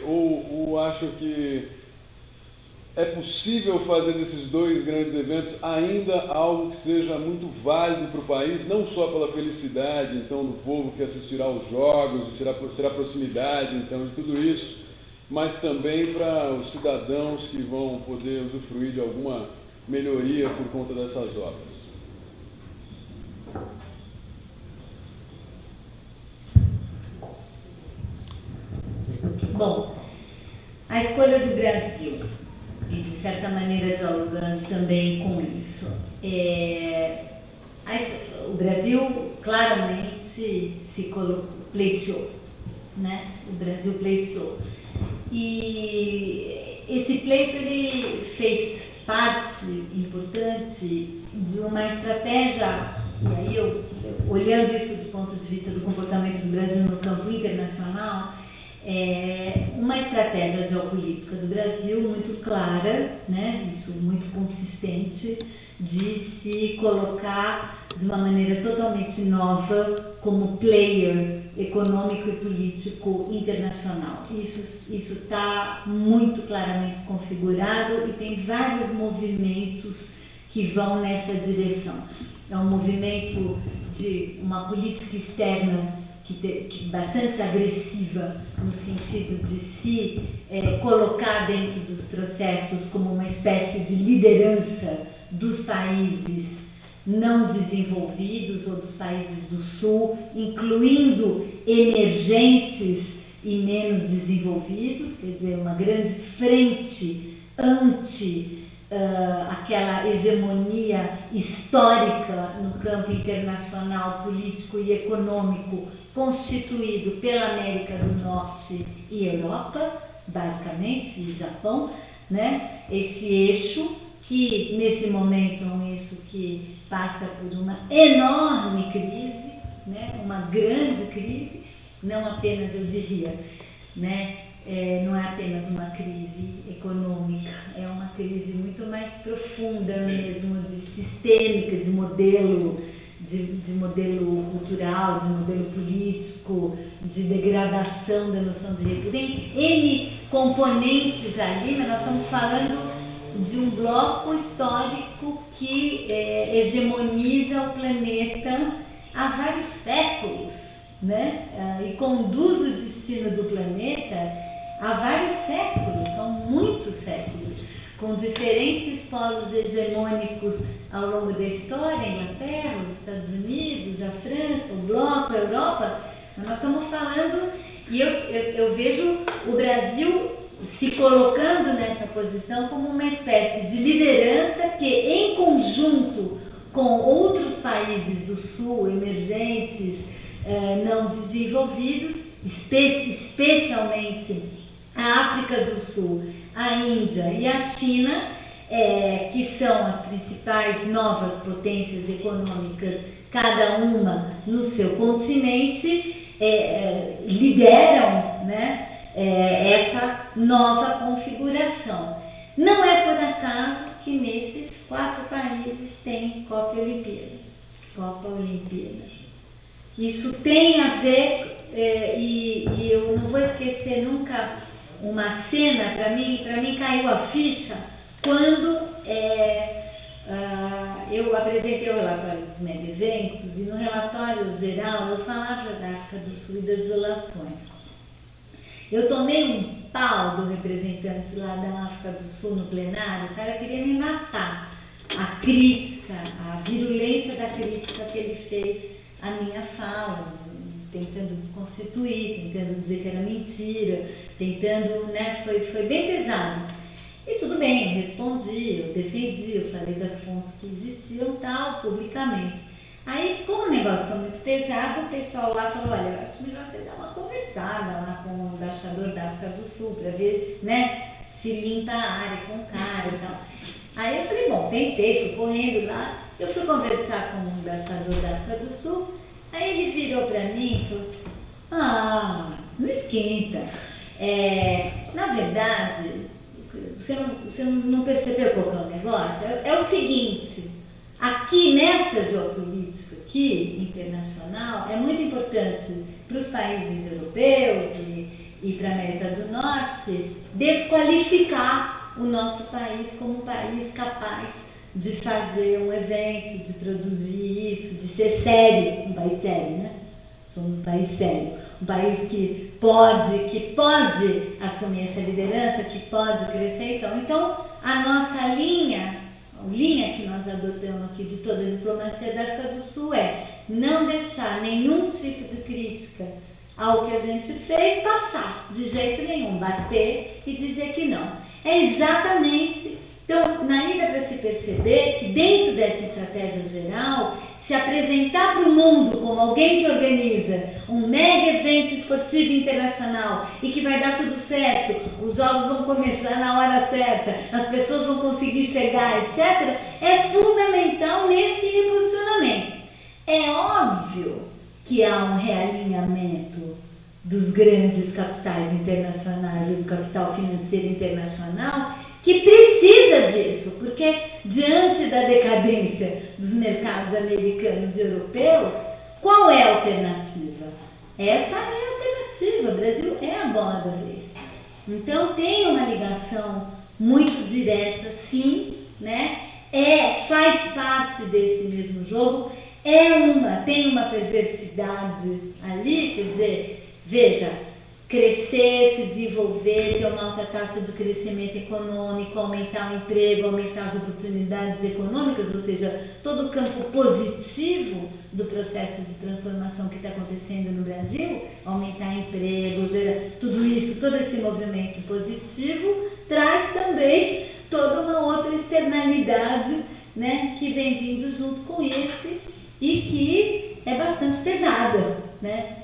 ou acham que é possível fazer desses dois grandes eventos ainda algo que seja muito válido para o país, não só pela felicidade então do povo que assistirá aos jogos, terá proximidade então de tudo isso, mas também para os cidadãos que vão poder usufruir de alguma melhoria por conta dessas obras? Bom, a escolha do Brasil, e de certa maneira dialogando também com isso, o Brasil claramente pleiteou, né? O Brasil pleiteou. E esse pleito ele fez parte importante de uma estratégia, e aí olhando isso do ponto de vista do comportamento do Brasil no campo internacional, uma estratégia geopolítica do Brasil muito clara, né, isso muito consistente, de se colocar de uma maneira totalmente nova como player econômico e político internacional. Isso está muito claramente configurado e tem vários movimentos que vão nessa direção. É um movimento de uma política externa que bastante agressiva no sentido de se colocar dentro dos processos como uma espécie de liderança dos países não desenvolvidos ou dos países do Sul, incluindo emergentes e menos desenvolvidos, quer dizer, uma grande frente anti aquela hegemonia histórica no campo internacional, político e econômico constituído pela América do Norte e Europa, basicamente, e Japão, né? Esse eixo que, nesse momento, é um eixo que passa por uma enorme crise, né? Uma grande crise, não apenas, eu diria, né? Não é apenas uma crise econômica, é uma crise muito mais profunda mesmo, sistêmica, de modelo cultural, de modelo político, de degradação da noção de recurso. Tem N componentes ali, mas nós estamos falando de um bloco histórico que hegemoniza o planeta há vários séculos, né? E conduz o destino do planeta há vários séculos, são muitos séculos, com diferentes polos hegemônicos ao longo da história, a Inglaterra, os Estados Unidos, a França, o bloco, a Europa. Nós estamos falando, e eu vejo o Brasil se colocando nessa posição como uma espécie de liderança que, em conjunto com outros países do Sul, emergentes, não desenvolvidos, especialmente a África do Sul, a Índia e a China, que são as principais novas potências econômicas, cada uma no seu continente, lideram, né, essa nova configuração. Não é por acaso que nesses 4 países tem Copa Olimpíada. Isso tem a ver, e eu não vou esquecer nunca uma cena, para mim caiu a ficha, quando eu apresentei o relatório dos mega eventos, e no relatório geral eu falava da África do Sul e das violações. Eu tomei um pau do representante lá da África do Sul no plenário, o cara queria me matar. A crítica, a virulência da crítica que ele fez à minha fala, tentando desconstituir, tentando dizer que era mentira, tentando, né, foi bem pesado. E tudo bem, eu respondi, eu defendi, eu falei das fontes que existiam, tal, publicamente. Aí, como o negócio foi muito pesado, o pessoal lá falou, olha, eu acho melhor você dar uma conversada lá com o embaixador da África do Sul, para ver, né, se limpa a área com o cara e tal. Aí eu falei, bom, tentei, fui correndo lá, eu fui conversar com o embaixador da África do Sul, aí ele virou para mim e falou, não esquenta. Na verdade, você não percebeu qual é o negócio? É o seguinte, aqui nessa geopolítica aqui, internacional, é muito importante para os países europeus e para a América do Norte desqualificar o nosso país como um país capaz de fazer um evento, de produzir isso, de ser sério, um país sério, né? Somos um país sério, um país que pode assumir essa liderança, que pode crescer. Então a nossa linha que nós adotamos aqui de toda a diplomacia da África do Sul é não deixar nenhum tipo de crítica ao que a gente fez passar, de jeito nenhum, bater e dizer que não. É exatamente, então, naí dá para se perceber que dentro dessa estratégia geral, se apresentar para o mundo como alguém que organiza um mega evento esportivo internacional e que vai dar tudo certo, os jogos vão começar na hora certa, as pessoas vão conseguir chegar, etc., é fundamental nesse impulsionamento. É óbvio que há um realinhamento dos grandes capitais internacionais e do capital financeiro internacional que precisa disso, porque diante da decadência dos mercados americanos e europeus, qual é a alternativa? Essa é a alternativa, o Brasil é a bola da vez. Então tem uma ligação muito direta, sim, né? Faz parte desse mesmo jogo, tem uma perversidade ali, quer dizer, veja, crescer, se desenvolver, ter uma alta taxa de crescimento econômico, aumentar o emprego, aumentar as oportunidades econômicas, ou seja, todo o campo positivo do processo de transformação que está acontecendo no Brasil, aumentar emprego, tudo isso, todo esse movimento positivo, traz também toda uma outra externalidade, né, que vem vindo junto com esse e que é bastante pesada, né?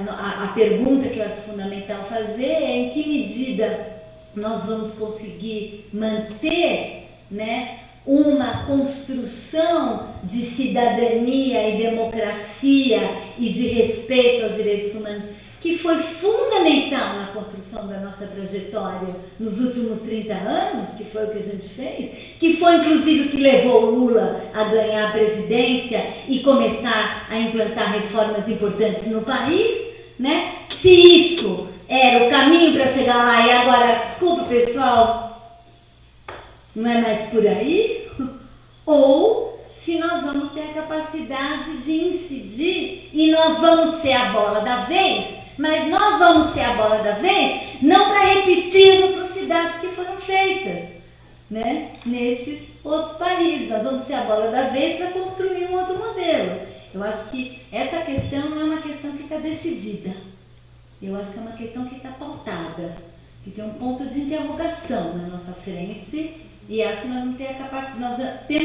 A pergunta que eu acho fundamental fazer é em que medida nós vamos conseguir manter, né, uma construção de cidadania e democracia e de respeito aos direitos humanos que foi fundamental na construção da nossa trajetória nos últimos 30 anos, que foi o que a gente fez, que foi inclusive o que levou o Lula a ganhar a presidência e começar a implantar reformas importantes no país, né? Se isso era o caminho para chegar lá e agora, desculpa pessoal, não é mais por aí, ou se nós vamos ter a capacidade de incidir e nós vamos ser a bola da vez, mas nós vamos ser a bola da vez não para repetir as atrocidades que foram feitas, né, nesses outros países. Nós vamos ser a bola da vez para construir um outro modelo. Eu acho que essa questão não é uma questão que está decidida. Eu acho que é uma questão que está pautada, que tem um ponto de interrogação na nossa frente, e acho que nós temos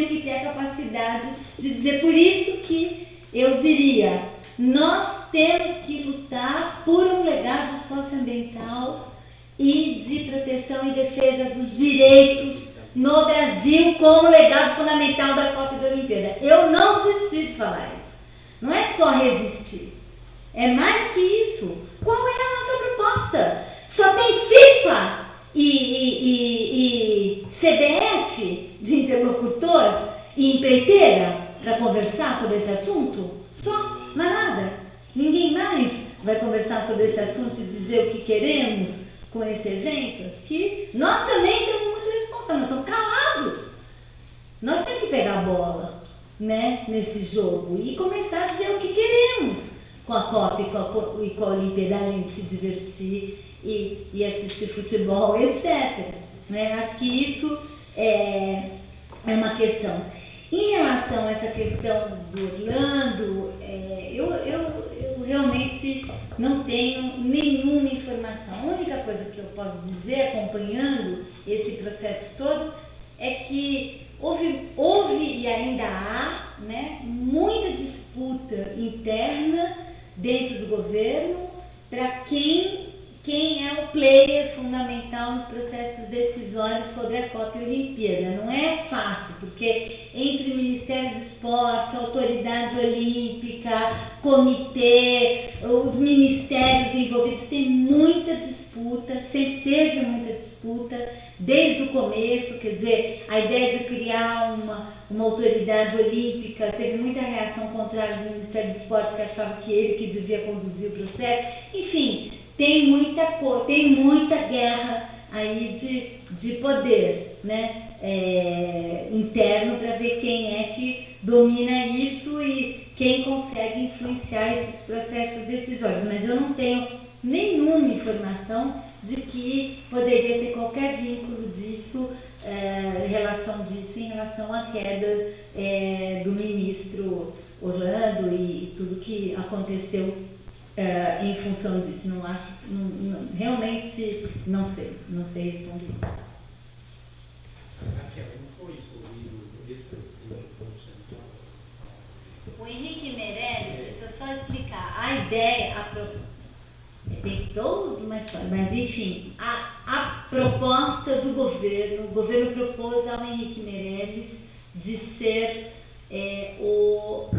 que ter a capacidade de dizer. Por isso que eu diria, nós temos que lutar por um legado socioambiental e de proteção e defesa dos direitos no Brasil como legado fundamental da Copa e da Olimpíada. Eu não desisti de falar isso. Não é só resistir. É mais que isso. Qual é a nossa proposta? Só tem FIFA e CBF de interlocutor e empreiteira para conversar sobre esse assunto? Só, mais nada. Ninguém mais vai conversar sobre esse assunto e dizer o que queremos com esse evento. Acho que nós também temos muito responsáveis, nós estamos calados. Nós temos que pegar a bola, né, nesse jogo e começar a dizer o que queremos com a Copa e com a Olimpíada, além de se divertir e assistir futebol, etc. Né? Acho que isso é uma questão. Em relação a essa questão do Orlando, eu realmente não tenho nenhuma informação. A única coisa que eu posso dizer, acompanhando esse processo todo, é que houve e ainda há, né, muita disputa interna dentro do governo para quem é o player fundamental nos processos decisórios sobre a Copa e a Olimpíada. Não é fácil, porque entre Ministério do Esporte, Autoridade Olímpica, Comitê, os ministérios envolvidos, tem muita disputa, sempre teve muita disputa, desde o começo. Quer dizer, a ideia de criar uma autoridade olímpica teve muita reação contrária do Ministério do Esporte, que achava que ele que devia conduzir o processo. Enfim, tem muita guerra aí de poder, né, interno, para ver quem é que domina isso e quem consegue influenciar esses processos decisórios. Mas eu não tenho nenhuma informação de que poderia ter qualquer vínculo disso, em relação à queda do ministro Orlando e tudo que aconteceu em função disso. Não acho, realmente não sei responder isso. O Henrique Meirelles, deixa eu só explicar, a ideia, tem toda uma história, mas enfim, a proposta do governo, o governo propôs ao Henrique Meirelles de ser o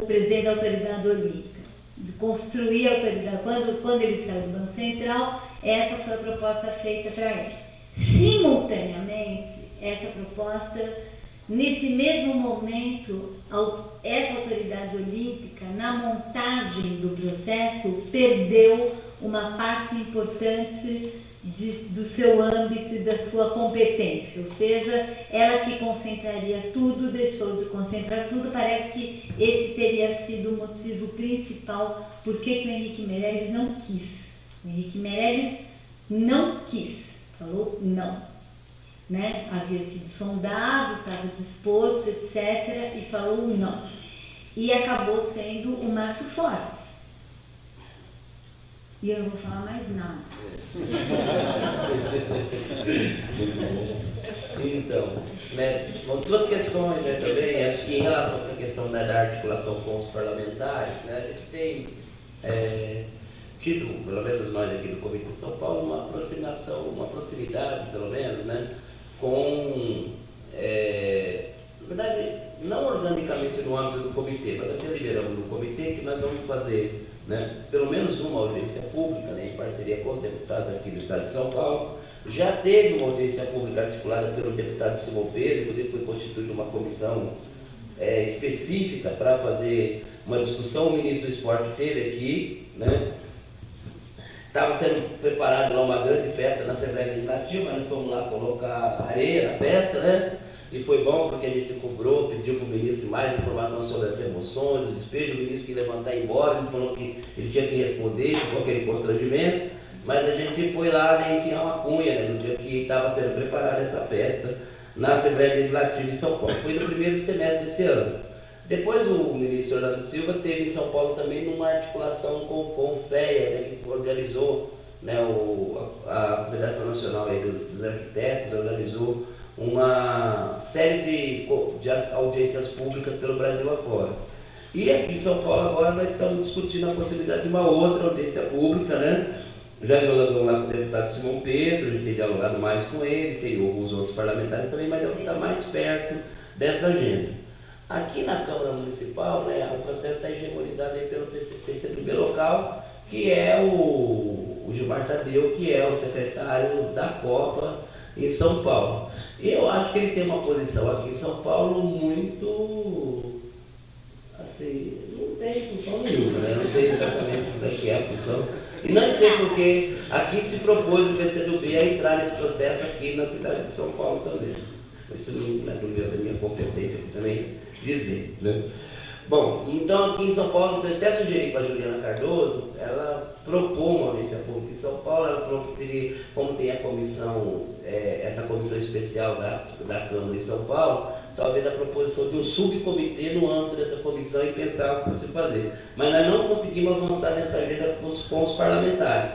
presidente da Autoridade Olímpica, de construir a autoridade. Quando ele saiu do Banco Central, essa foi a proposta feita para ele. Simultaneamente, essa proposta, nesse mesmo momento, essa autoridade olímpica, na montagem do processo, perdeu uma parte importante do seu âmbito e da sua competência. Ou seja, ela que concentraria tudo, deixou de concentrar tudo. Parece que esse teria sido o motivo principal por que o Henrique Meirelles não quis. O Henrique Meirelles não quis, falou não. Né? Havia sido sondado, estava disposto, etc., e falou não. E acabou sendo o Márcio Fortes. E eu não vou falar mais nada. Então, né, duas questões, né, também. Acho que em relação a essa questão, né, da articulação com os parlamentares, né, a gente tem tido, pelo menos nós aqui do Comitê de São Paulo, uma proximidade, pelo menos, né, com na verdade, não organicamente no âmbito do comitê, mas nós deliberamos no comitê que nós vamos fazer, né, pelo menos uma audiência pública, né, em parceria com os deputados aqui do Estado de São Paulo. Já teve uma audiência pública articulada pelo deputado Simão Pedro, inclusive foi constituída uma comissão específica para fazer uma discussão. O ministro do Esporte esteve aqui, né? Estava sendo preparada lá uma grande festa na Assembleia Legislativa, mas nós fomos lá colocar areia na festa, né? E foi bom porque a gente cobrou, pediu para o ministro mais informação sobre as remoções, o despejo. O ministro quis levantar e ir embora, ele falou que ele tinha que responder, ficou aquele constrangimento, mas a gente foi lá, né, enfiar uma cunha, né, no dia que estava sendo preparada essa festa na Assembleia Legislativa em São Paulo. Foi no primeiro semestre desse ano. Depois o ministro Orlando Silva teve em São Paulo também numa articulação com o FEA, né, que organizou, né, a Federação Nacional aí dos Arquitetos, organizou uma série de audiências públicas pelo Brasil afora. E aqui em São Paulo agora nós estamos discutindo a possibilidade de uma outra audiência pública, né? Já dialogamos lá com o deputado Simão Pedro, a gente tem dialogado mais com ele, tem alguns outros parlamentares também, mas é o que está mais perto dessa agenda. Aqui na Câmara Municipal, né, o processo está hegemonizado aí pelo PCdoB local, que é o Gilmar Tadeu, que é o secretário da Copa em São Paulo. E eu acho que ele tem uma posição aqui em São Paulo muito, assim, não tem função nenhuma, né? Não sei exatamente o que é a função. E não sei porque aqui se propôs o PCdoB a entrar nesse processo aqui na cidade de São Paulo também. Isso não é da minha competência aqui também dizer, né? Bom, então aqui em São Paulo, eu até sugeri para a Juliana Cardoso, ela propôs uma audiência pública em São Paulo, ela propôs que, como tem a comissão, essa comissão especial da Câmara em São Paulo, talvez a proposição de um subcomitê no âmbito dessa comissão e pensar o que se fazer. Mas nós não conseguimos avançar nessa agenda com os parlamentares.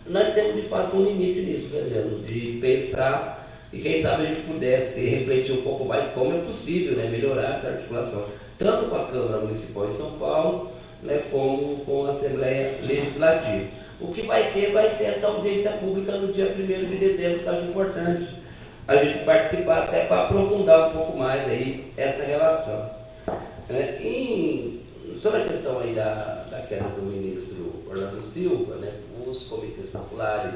Nós temos, de fato, um limite nisso, Adriano, de pensar, e quem sabe a gente pudesse refletir um pouco mais como é possível, né, melhorar essa articulação, tanto com a Câmara Municipal de São Paulo, né, como com a Assembleia Legislativa. O que vai ser essa audiência pública no dia 1º de dezembro, que eu acho importante a gente participar até para aprofundar um pouco mais aí essa relação. Sobre a questão aí da queda do ministro Orlando Silva, né, os comitês populares,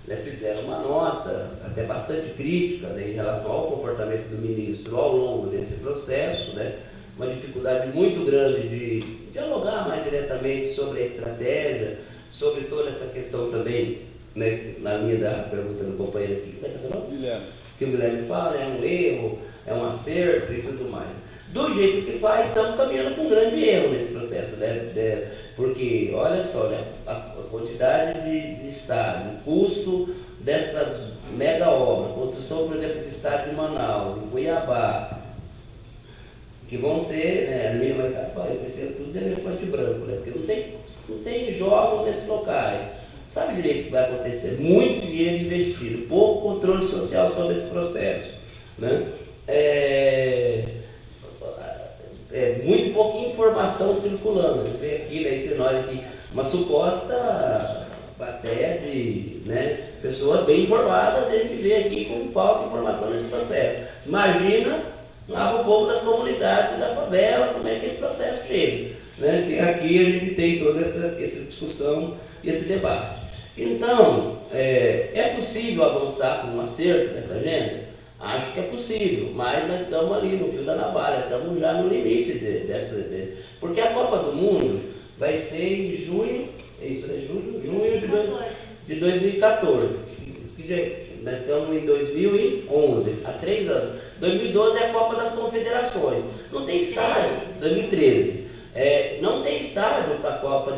né, fizeram uma nota até bastante crítica, né, em relação ao comportamento do ministro ao longo desse processo, né, uma dificuldade muito grande de dialogar mais diretamente sobre a estratégia, sobre toda essa questão também, né, na linha da pergunta do companheiro aqui, como é que é essa nome? Guilherme. Que o Guilherme fala, é um erro, é um acerto e tudo mais. Do jeito que vai, estamos caminhando com um grande erro nesse processo, né? Porque, olha só, né, a quantidade de estádio, o custo dessas mega obras, construção, por exemplo, de estádio em Manaus, em Cuiabá, que vão ser, né, a minha vai ser tudo de elefante branco, né? Porque não tem jogos nesses locais. Sabe direito o que vai acontecer? Muito dinheiro investido, pouco controle social sobre esse processo, né? Muito pouca informação circulando. A gente vê aqui, né, entre nós aqui, uma suposta plateia de, né, pessoas bem informadas, a gente vê aqui com falta de informação nesse processo. Imagina lá o povo das comunidades da favela, como é que esse processo chega, né? Aqui a gente tem toda essa discussão e esse debate. Então, é possível avançar com um acerto nessa agenda? Acho que é possível, mas nós estamos ali no fio da navalha, estamos já no limite porque a Copa do Mundo vai ser em junho, junho de 2014. Nós estamos em 2011, há 3 anos. 2012 é a Copa das Confederações. Não tem estádio. 2013. Não tem estádio para a Copa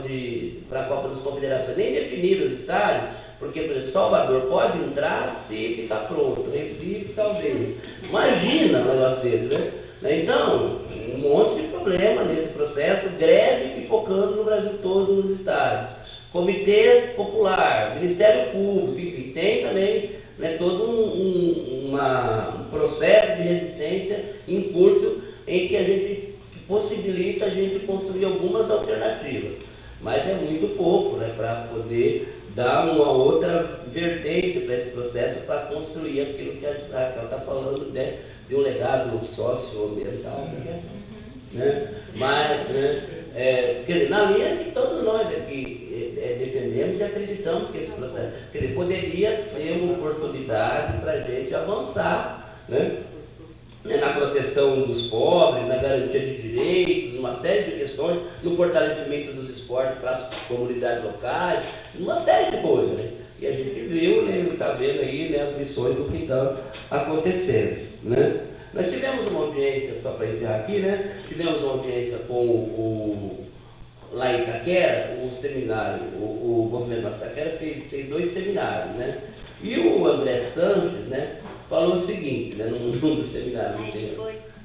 das Confederações, nem definiram os estádios, porque, por exemplo, Salvador pode entrar se ficar pronto, Recife talvez. Imagina um negócio desse, né? Então, um monte de problema nesse processo, greve focando no Brasil todo nos estádios. Comitê Popular, Ministério Público, enfim, tem também, né, todo um processo de resistência em curso em que a gente possibilita a gente construir algumas alternativas, mas é muito pouco, né, para poder dar uma outra vertente para esse processo, para construir aquilo que a Raquel está falando, né, de um legado socioambiental, né? Mas, né, quer dizer, na linha que todos nós aqui defendemos e acreditamos que esse processo, quer dizer, poderia ser uma oportunidade para a gente avançar, né, na proteção dos pobres, na garantia de direitos, uma série de questões, no fortalecimento dos esportes para as comunidades locais, uma série de coisas, né? E a gente viu, né, está vendo aí, né, as lições do que está acontecendo, né? Nós tivemos uma audiência, só para encerrar aqui, né? Tivemos uma audiência com lá em Itaquera, o seminário, o Movimento Nossa Itaquera fez 2 seminários, né? E o André Sanches, né, falou o seguinte, né, num dos seminários.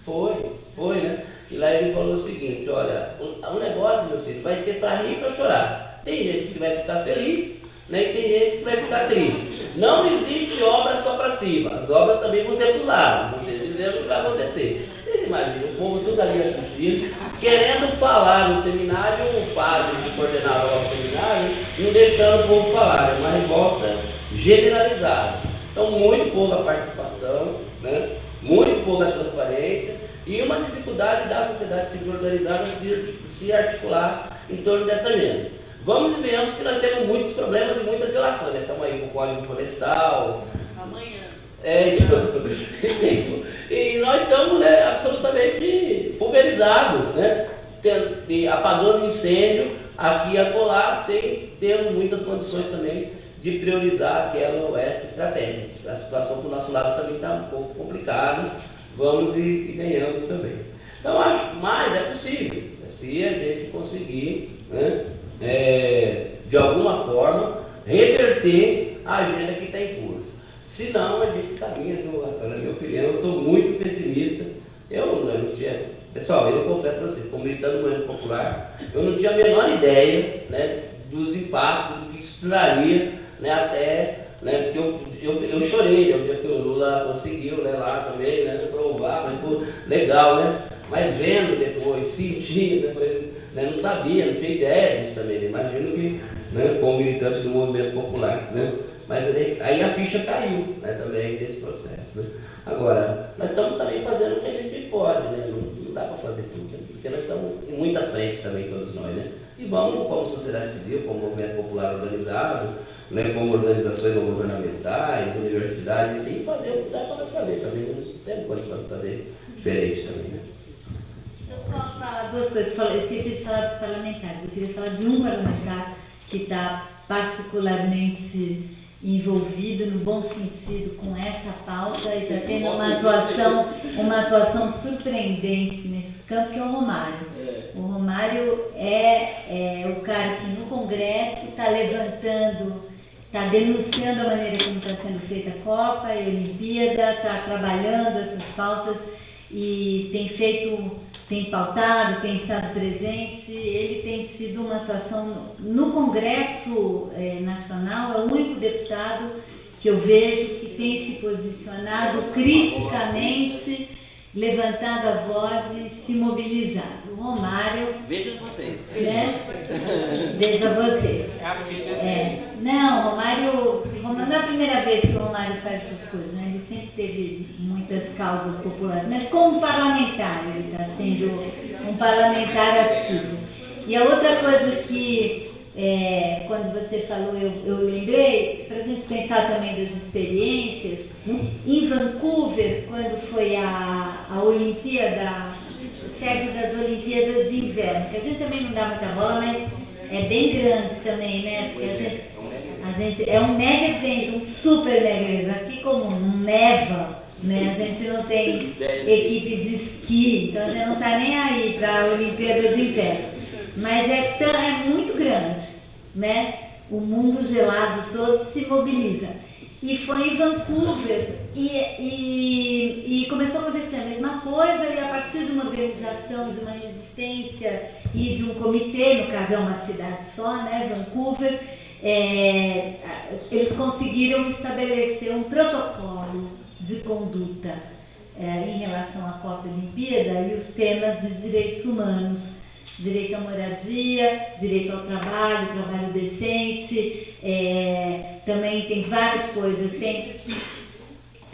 Foi, né? E lá ele falou o seguinte, olha, o negócio, meu filho, vai ser para rir e para chorar. Tem gente que vai ficar feliz, né, e tem gente que vai ficar triste. Não existe obra só para cima, as obras também vão ser para os lados, vocês dizendo o que vai acontecer. Vocês imaginam, o povo tudo ali assistindo, querendo falar no seminário, o padre que coordenava o seminário, não deixando o povo falar, é uma revolta generalizada. Então, muito pouca participação, né? Muito pouca transparência e uma dificuldade da sociedade civil organizada se articular em torno dessa agenda. Vamos e vemos que nós temos muitos problemas e muitas violações. Né? Estamos aí com o Código Florestal. Amanhã. E nós estamos, né, absolutamente pulverizados, né? Apagando incêndio aqui e acolá, sem ter muitas condições também de priorizar aquela ou essa estratégia. A situação do nosso lado também está um pouco complicada, vamos e ganhamos também. Então, acho, mas é possível, se a gente conseguir, né, de alguma forma, reverter a agenda que está em curso. Se não, a gente caminha, na minha opinião, eu estou muito pessimista. Eu não tinha, pessoal, eu confesso para vocês, como militante do movimento popular, eu não tinha a menor ideia, né, dos impactos, do que isso traria, né, até, né, porque eu chorei, né, o dia que o Lula conseguiu, né, lá também, né, provar, mas pô, legal, né, mas vendo depois, sentindo, né, não sabia, não tinha ideia disso também, né, imagino que, né, como militante do movimento popular, né, mas aí a ficha caiu, né, também desse processo, né. Agora, nós estamos também fazendo o que a gente pode, né, não dá para fazer tudo, né, porque nós estamos em muitas frentes também, todos nós, né, e vamos como sociedade civil, como movimento popular organizado, né, como organizações não governamentais, universidades, e fazer o que dá para fazer também, não temos condição de fazer diferente também, né. Deixa eu só falar 2 coisas, eu esqueci de falar dos parlamentares, eu queria falar de um parlamentar que está particularmente envolvido no bom sentido com essa pauta e está tendo uma atuação surpreendente nesse campo, que é o Romário. O Romário é o cara que no Congresso está levantando, está denunciando a maneira como está sendo feita a Copa e a Olimpíada, está trabalhando essas pautas e tem pautado, tem estado presente. Ele tem tido uma atuação no Congresso Nacional, é o único deputado que eu vejo que tem se posicionado criticamente, levantado a voz e se mobilizado. O Romário... Veja vocês. Né? Veja vocês. Não, o Romário não é a primeira vez que o Romário faz essas coisas, né? Ele sempre teve muitas causas populares, mas como parlamentar, ele está sendo um parlamentar ativo. E a outra coisa que, quando você falou, eu lembrei, para a gente pensar também das experiências, em Vancouver, quando foi a Olimpíada, sede das Olimpíadas de Inverno, que a gente também não dá muita bola, mas é bem grande também, né? Porque a gente é um mega evento, um super mega evento. Aqui como não neva, né? A gente não tem equipe de esqui, então a gente não está nem aí para a Olimpíada de Inverno. Mas é muito grande, né? O mundo gelado todo se mobiliza. E foi em Vancouver e começou a acontecer a mesma coisa, e a partir de uma organização, de uma resistência e de um comitê, no caso é uma cidade só, né, Vancouver, eles conseguiram estabelecer um protocolo de conduta em relação à Copa Olimpíada e os temas de direitos humanos. Direito à moradia, direito ao trabalho decente, também tem várias coisas,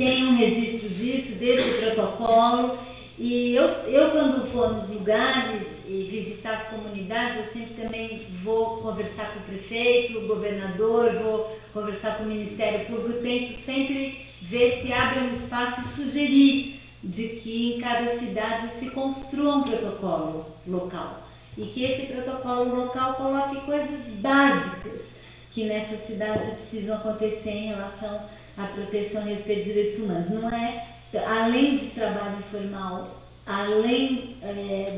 tem um registro disso, desse protocolo. E eu quando for nos lugares e visitar as comunidades, eu sempre também vou conversar com o prefeito, o governador, vou conversar com o Ministério Público, tento sempre ver se abre um espaço e sugerir de que em cada cidade se construa um protocolo local. E que esse protocolo local coloque coisas básicas que nessas cidades precisam acontecer em relação à proteção e respeito de direitos humanos. Não é, além do trabalho informal, além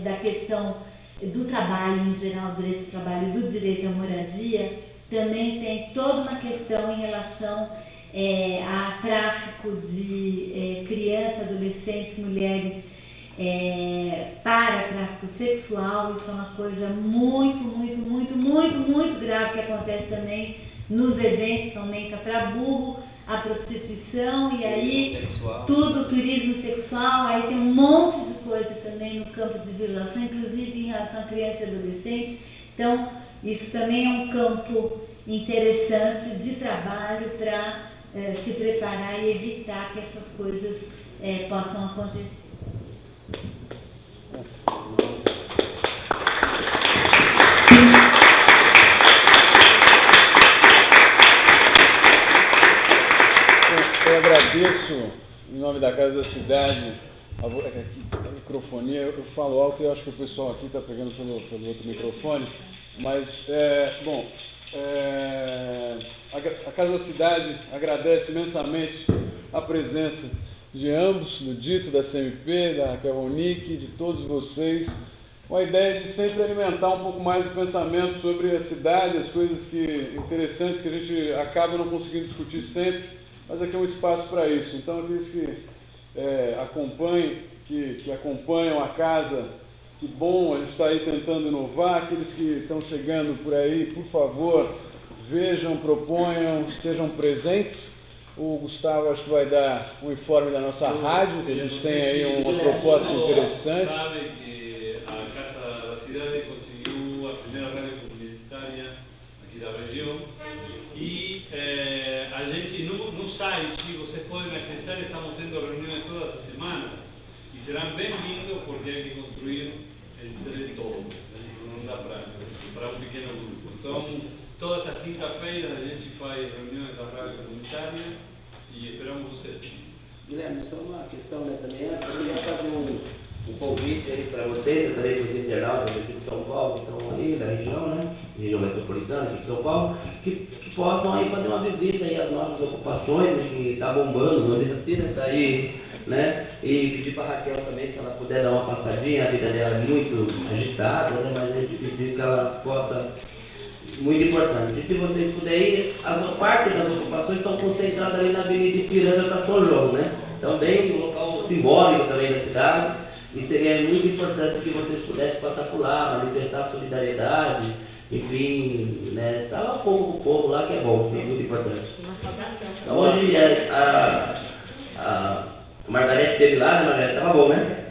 da questão do trabalho em geral, do direito ao trabalho e do direito à moradia, também tem toda uma questão em relação a tráfico de crianças, adolescentes, mulheres para tráfico sexual. Isso é uma coisa muito grave que acontece também nos eventos, que aumenta para burro a prostituição e aí tudo, turismo sexual, aí tem um monte de coisa também no campo de violação, inclusive em relação a criança e adolescente. Então, isso também é um campo interessante de trabalho para se preparar e evitar que essas coisas possam acontecer. Eu agradeço, em nome da Casa da Cidade, a microfonia. Eu falo alto e eu acho que o pessoal aqui está pegando pelo outro microfone, mas, a Casa da Cidade agradece imensamente a presença de ambos, do Dito, da CMP, da Raquel Ronick, de todos vocês, com a ideia de sempre alimentar um pouco mais o pensamento sobre a cidade, as coisas interessantes que a gente acaba não conseguindo discutir sempre, mas aqui é um espaço para isso. Então, aqueles que acompanham a casa, que bom, a gente está aí tentando inovar. Aqueles que estão chegando por aí, por favor, vejam, proponham, estejam presentes. O Gustavo acho que vai dar um informe da nossa rádio, que a gente tem aí uma proposta interessante. Sabe que a Casa da Cidade conseguiu a primeira rádio comunitária aqui da região e a gente no site, vocês podem acessar, estamos tendo reuniões toda a semana e serão bem-vindos porque hay que construir entre todos, não dá para um pequeno grupo. Então, todas as quinta-feiras a gente faz reuniões da rádio comunitária e esperamos vocês. Guilherme, só uma questão, né, também. Eu queria fazer um convite aí para vocês, também para os internautas aqui de São Paulo, que estão aí da região, né? Região metropolitana aqui de São Paulo, que possam aí fazer uma visita aí às nossas ocupações, né, que está bombando, a Medicina está aí, né? E pedir para a Raquel também, se ela puder dar uma passadinha, a vida dela é muito agitada, né? Mas a gente pedir que ela possa. Muito importante. E se vocês puderem ir, as parte das ocupações estão concentradas ali na Avenida Ipiranga da São João, né? Também um local simbólico também da cidade. E seria muito importante que vocês pudessem passar por lá, manifestar solidariedade, enfim, né? Tá lá um pouco com o povo lá que é bom, é muito importante. Uma saudação. Então hoje a Margarete esteve lá, né, Margarete? Estava bom, né?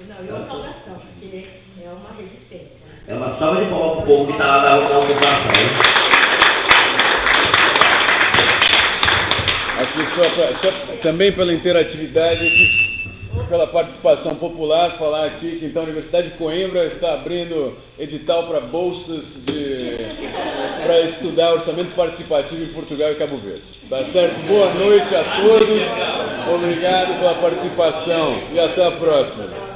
Não, e uma saudação, porque é uma resistência. É uma salva de palmas para o povo que está lá na ocupação, né? Acho que só também pela interatividade, pela participação popular, falar aqui que então a Universidade de Coimbra está abrindo edital para bolsas para estudar orçamento participativo em Portugal e Cabo Verde. Tá certo? Boa noite a todos, obrigado pela participação e até a próxima.